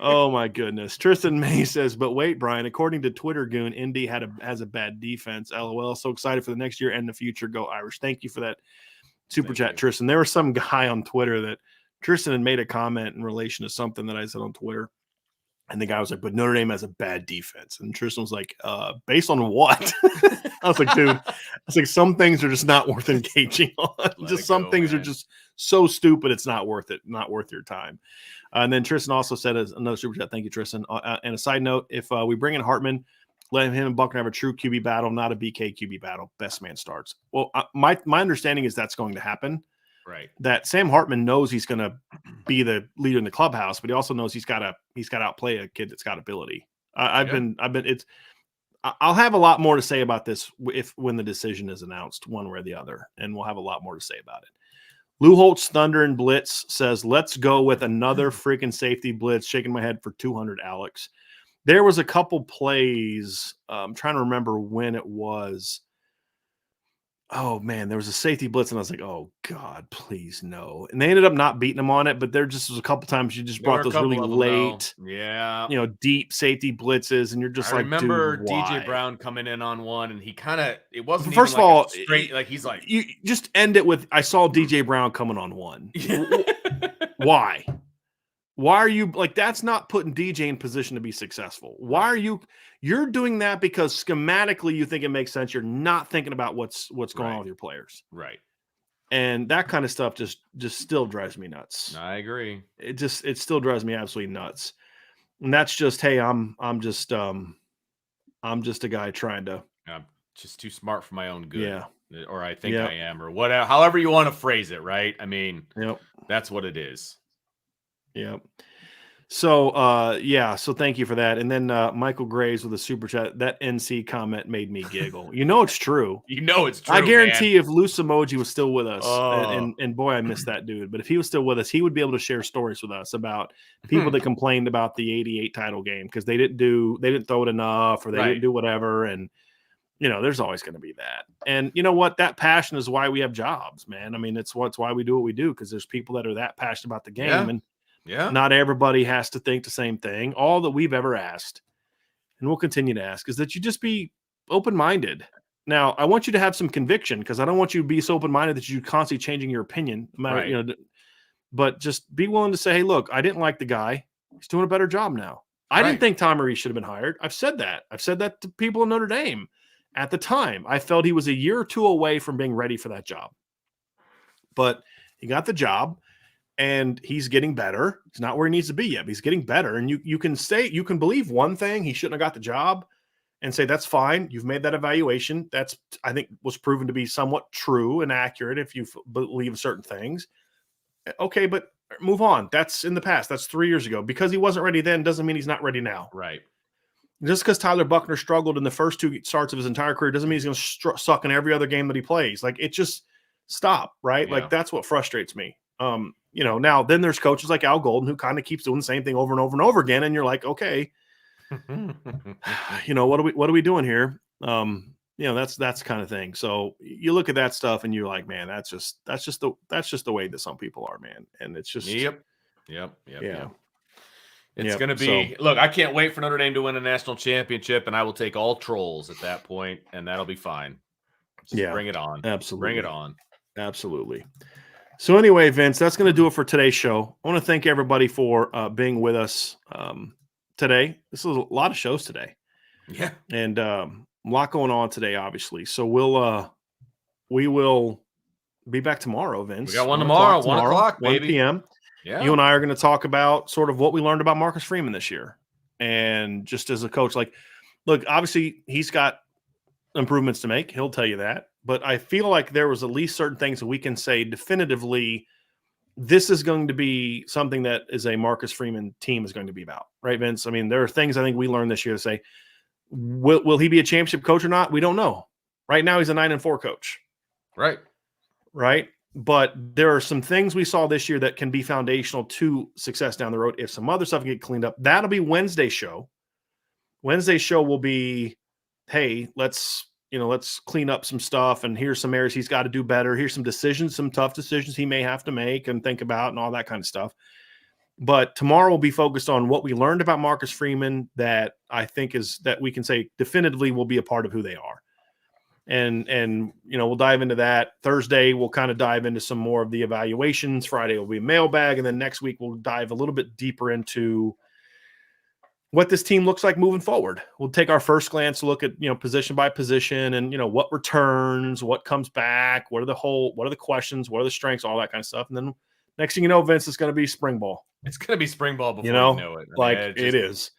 Oh my goodness. Tristan May says, but wait, Brian, according to Twitter Goon, Indy has a bad defense. LOL. So excited for the next year and the future. Go Irish. Thank you for that super chat, Tristan. There was some guy on Twitter that Tristan had made a comment in relation to something that I said on Twitter. And the guy was like, but Notre Dame has a bad defense. And Tristan was like, based on what? I was like, dude, some things are just not worth engaging on. Just some things are just so stupid, it's not worth it, not worth your time. And then Tristan also said, as another super chat, thank you, Tristan. And a side note, if we bring in Hartman, let him and Buckner have a true QB battle, not a BK QB battle. Best man starts. Well, my understanding is that's going to happen.
Right.
That Sam Hartman knows he's going to be the leader in the clubhouse, but he also knows he's got to outplay a kid that's got ability. I'll have a lot more to say about this when the decision is announced one way or the other, and we'll have a lot more to say about it. Lou Holtz Thunder and Blitz says, let's go with another freaking safety blitz. Shaking my head for 200, Alex. There was a couple plays. I'm trying to remember when it was. Oh man, there was a safety blitz, and I was like, "Oh God, please no!" And they ended up not beating them on it, but there just was a couple times you just brought those really late, deep safety blitzes, and you're just I
remember
dude,
DJ Brown coming in on one, and he it wasn't
first
even
of all
straight. Like he's like,
you just end it with, "I saw DJ Brown coming on one." Why? Why are you like? That's not putting DJ in position to be successful. Why are you're doing that because schematically you think it makes sense. You're not thinking about what's going on with your players.
Right.
And that kind of stuff just still drives me nuts.
I agree.
It still drives me absolutely nuts. And that's just, hey, I'm just a guy trying to.
I'm just too smart for my own good.
Yeah.
Or I think I am, or whatever, however you want to phrase it. Right. I mean, that's what it is.
Yeah. So, so thank you for that. And then Michael Graves with a super chat. That NC comment made me giggle. It's true.
It's true.
I guarantee if Loose Emoji was still with us, and boy, I miss that dude. But if he was still with us, he would be able to share stories with us about people that complained about the '88 title game because they didn't throw it enough, or they didn't do whatever. And there's always going to be that. And you know what? That passion is why we have jobs, man. I mean, it's why we do what we do, because there's people that are that passionate about the game. And not everybody has to think the same thing. All that we've ever asked, and we'll continue to ask, is that you just be open-minded. Now, I want you to have some conviction, because I don't want you to be so open-minded that you're constantly changing your opinion. No matter, but just be willing to say, hey, look, I didn't like the guy. He's doing a better job now. I didn't think Tommy Rees should have been hired. I've said that. I've said that to people in Notre Dame. At the time, I felt he was a year or two away from being ready for that job. But he got the job. And he's getting better. He's not where he needs to be yet, but he's getting better. And you can believe one thing, he shouldn't have got the job, and say, that's fine. You've made that evaluation. That's, I think, was proven to be somewhat true and accurate if you believe certain things. Okay, but move on. That's in the past. That's 3 years ago. Because he wasn't ready then doesn't mean he's not ready now.
Right.
Just because Tyler Buckner struggled in the first two starts of his entire career doesn't mean he's going to suck in every other game that he plays. Like, it just stop, right? Yeah. Like, that's what frustrates me. Now then there's coaches like Al Golden who kind of keeps doing the same thing over and over and over again. And you're like, okay, what are we doing here? That's the kind of thing. So you look at that stuff and you're like, man, that's just the way that some people are, man. And it's just,
Yep. It's going to be, look, I can't wait for Notre Dame to win a national championship, and I will take all trolls at that point, and that'll be fine. Just bring it on.
Absolutely.
Bring it on.
Absolutely. So anyway, Vince, that's going to do it for today's show. I want to thank everybody for being with us today. This is a lot of shows today.
Yeah.
And a lot going on today, obviously. So we will be back tomorrow, Vince.
We got one tomorrow, 1 o'clock,
1 p.m.
Yeah.
You and I are going to talk about sort of what we learned about Marcus Freeman this year. And just as a coach, like, look, obviously he's got improvements to make. He'll tell you that. But I feel like there was at least certain things that we can say definitively this is going to be something that is a Marcus Freeman team is going to be about, right, Vince? I mean, there are things I think we learned this year to say, will he be a championship coach or not? We don't know. Right now, he's a 9-4 coach.
Right.
But there are some things we saw this year that can be foundational to success down the road. If some other stuff can get cleaned up, that'll be Wednesday's show. Wednesday's show will be, hey, let's clean up some stuff, and here's some areas he's got to do better. Here's some decisions, some tough decisions he may have to make and think about and all that kind of stuff. But tomorrow will be focused on what we learned about Marcus Freeman that I think is that we can say definitively will be a part of who they are. And we'll dive into that. Thursday, we'll kind of dive into some more of the evaluations. Friday will be mailbag. And then next week, we'll dive a little bit deeper into what this team looks like moving forward. We'll take our first glance look at, position by position and, what returns, what comes back, what are the questions, what are the strengths, all that kind of stuff. And then next thing you know, Vince, it's going to be spring ball.
It's going to be spring ball before you know it.
It is.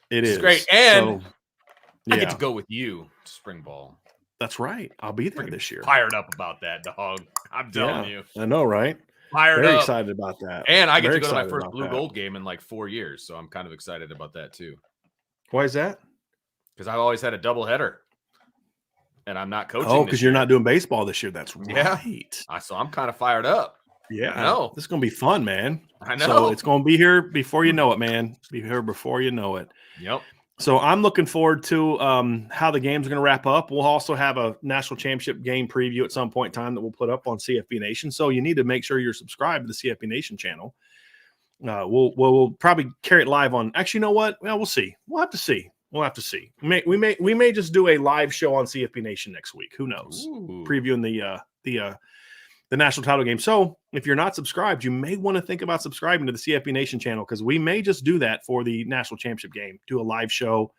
It is
great. And
so,
I get to go with you to spring ball.
That's right. I'll be there this year.
Fired up about that, dog. I'm telling you.
I know, right?
Very
excited about that.
And I get to go to my first blue gold game in like 4 years. So I'm kind of excited about that too.
Why is that?
Because I've always had a double header. And I'm not coaching.
Oh, because you're not doing baseball this year. That's right.
Yeah. So I'm kind of fired up.
Yeah. I know. This is going to be fun, man.
I know.
So it's going to be here before you know it, man. Be here before you know it.
Yep.
So I'm looking forward to how the game's going to wrap up. We'll also have a national championship game preview at some point in time that we'll put up on CFB Nation. So you need to make sure you're subscribed to the CFB Nation channel. We'll probably carry it live on. Actually, you know what? Well, we'll see. We'll have to see. We may just do a live show on CFB Nation next week. Who knows?
Ooh.
Previewing the national title game. So if you're not subscribed, you may want to think about subscribing to the CFB Nation channel because we may just do that for the national championship game, do a live show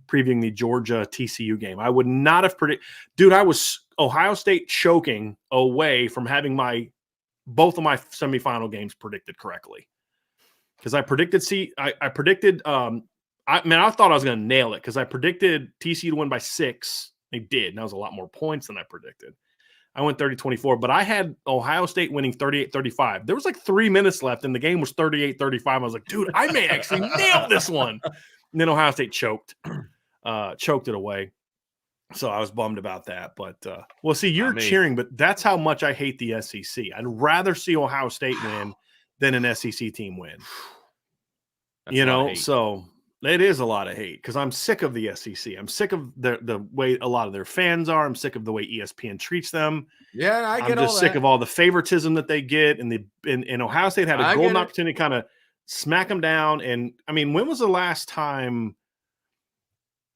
previewing the Georgia TCU game. I would not have predicted, dude, I was Ohio State choking away from having both of my semifinal games predicted correctly. Because I predicted, I thought I was going to nail it because I predicted TCU to win by 6. They did. And that was a lot more points than I predicted. I went 30-24, but I had Ohio State winning 38-35. There was like 3 minutes left, and the game was 38-35. I was like, dude, I may actually nail this one. And then Ohio State choked it away. So I was bummed about that. But, well, see, you're cheering, but that's how much I hate the SEC. I'd rather see Ohio State win than an SEC team win. So it is a lot of hate because I'm sick of the SEC. I'm sick of the way a lot of their fans are. I'm sick of the way ESPN treats them.
Yeah, I'm just
sick of all the favoritism that they get. And Ohio State had a golden opportunity to kind of smack them down. And I mean, when was the last time?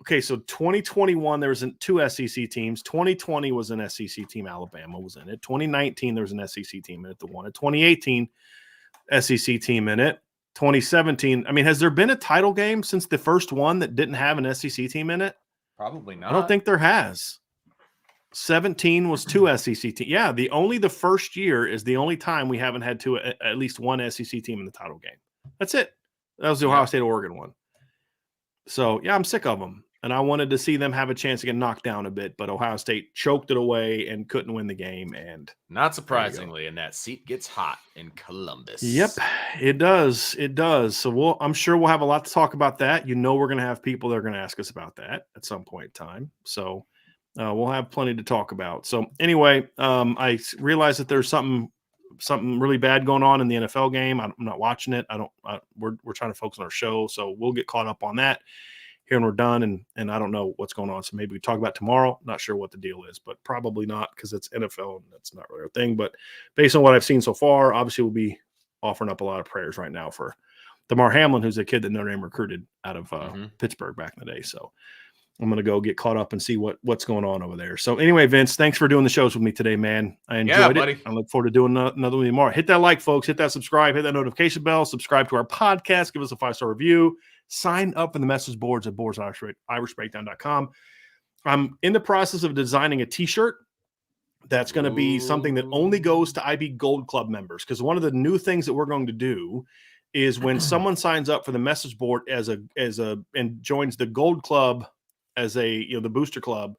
Okay, so 2021 there was 2 SEC teams. 2020 was an SEC team. Alabama was in it. 2019 there was an SEC team in it. The one in 2018 SEC team in it. 2017. I mean, has there been a title game since the first one that didn't have an SEC team in it?
Probably not.
I don't think there has. 17 was 2 SEC teams. Yeah, the first year is the only time we haven't had at least one SEC team in the title game. That's it. That was the Ohio State-Oregon one. So, yeah, I'm sick of them. And I wanted to see them have a chance to get knocked down a bit, but Ohio State choked it away and couldn't win the game. And
not surprisingly, and that seat gets hot in Columbus.
Yep, it does. It does. So I'm sure we'll have a lot to talk about that. We're going to have people that are going to ask us about that at some point in time. So we'll have plenty to talk about. So anyway, I realize that there's something really bad going on in the NFL game. I'm not watching it. We're trying to focus on our show, so we'll get caught up on that here when we're done, and I don't know what's going on. So maybe we talk about it tomorrow. Not sure what the deal is, but probably not because it's NFL and that's not really our thing. But based on what I've seen so far, obviously we'll be offering up a lot of prayers right now for Damar Hamlin, who's a kid that Notre Dame recruited out of Pittsburgh back in the day. So I'm going to go get caught up and see what's going on over there. So anyway, Vince, thanks for doing the shows with me today, man. I enjoyed it. I look forward to doing another one tomorrow. Hit that like, folks. Hit that subscribe. Hit that notification bell. Subscribe to our podcast. Give us a 5-star review. Sign up in the message boards at boardsirishbreakdown.com. I'm in the process of designing a T-shirt that's going to be something that only goes to IB Gold Club members, because one of the new things that we're going to do is when someone signs up for the message board and joins the gold club as the booster club.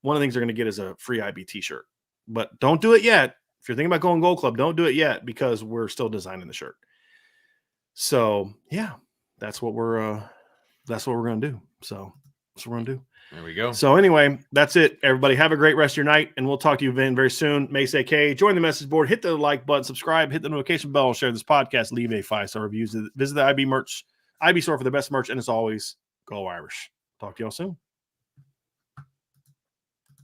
One of the things they're going to get is a free IB t-shirt, but don't do it yet. If you're thinking about going gold club, don't do it yet because we're still designing the shirt. So yeah, that's what we're going to do. So that's what we're going to do.
There we go.
So anyway, that's it. Everybody have a great rest of your night, and we'll talk to you again very soon. Mace AK, join the message board, hit the like button, subscribe, hit the notification bell, share this podcast, leave a 5-star review. Visit the IB store for the best merch, and as always, go Irish. Talk to y'all soon.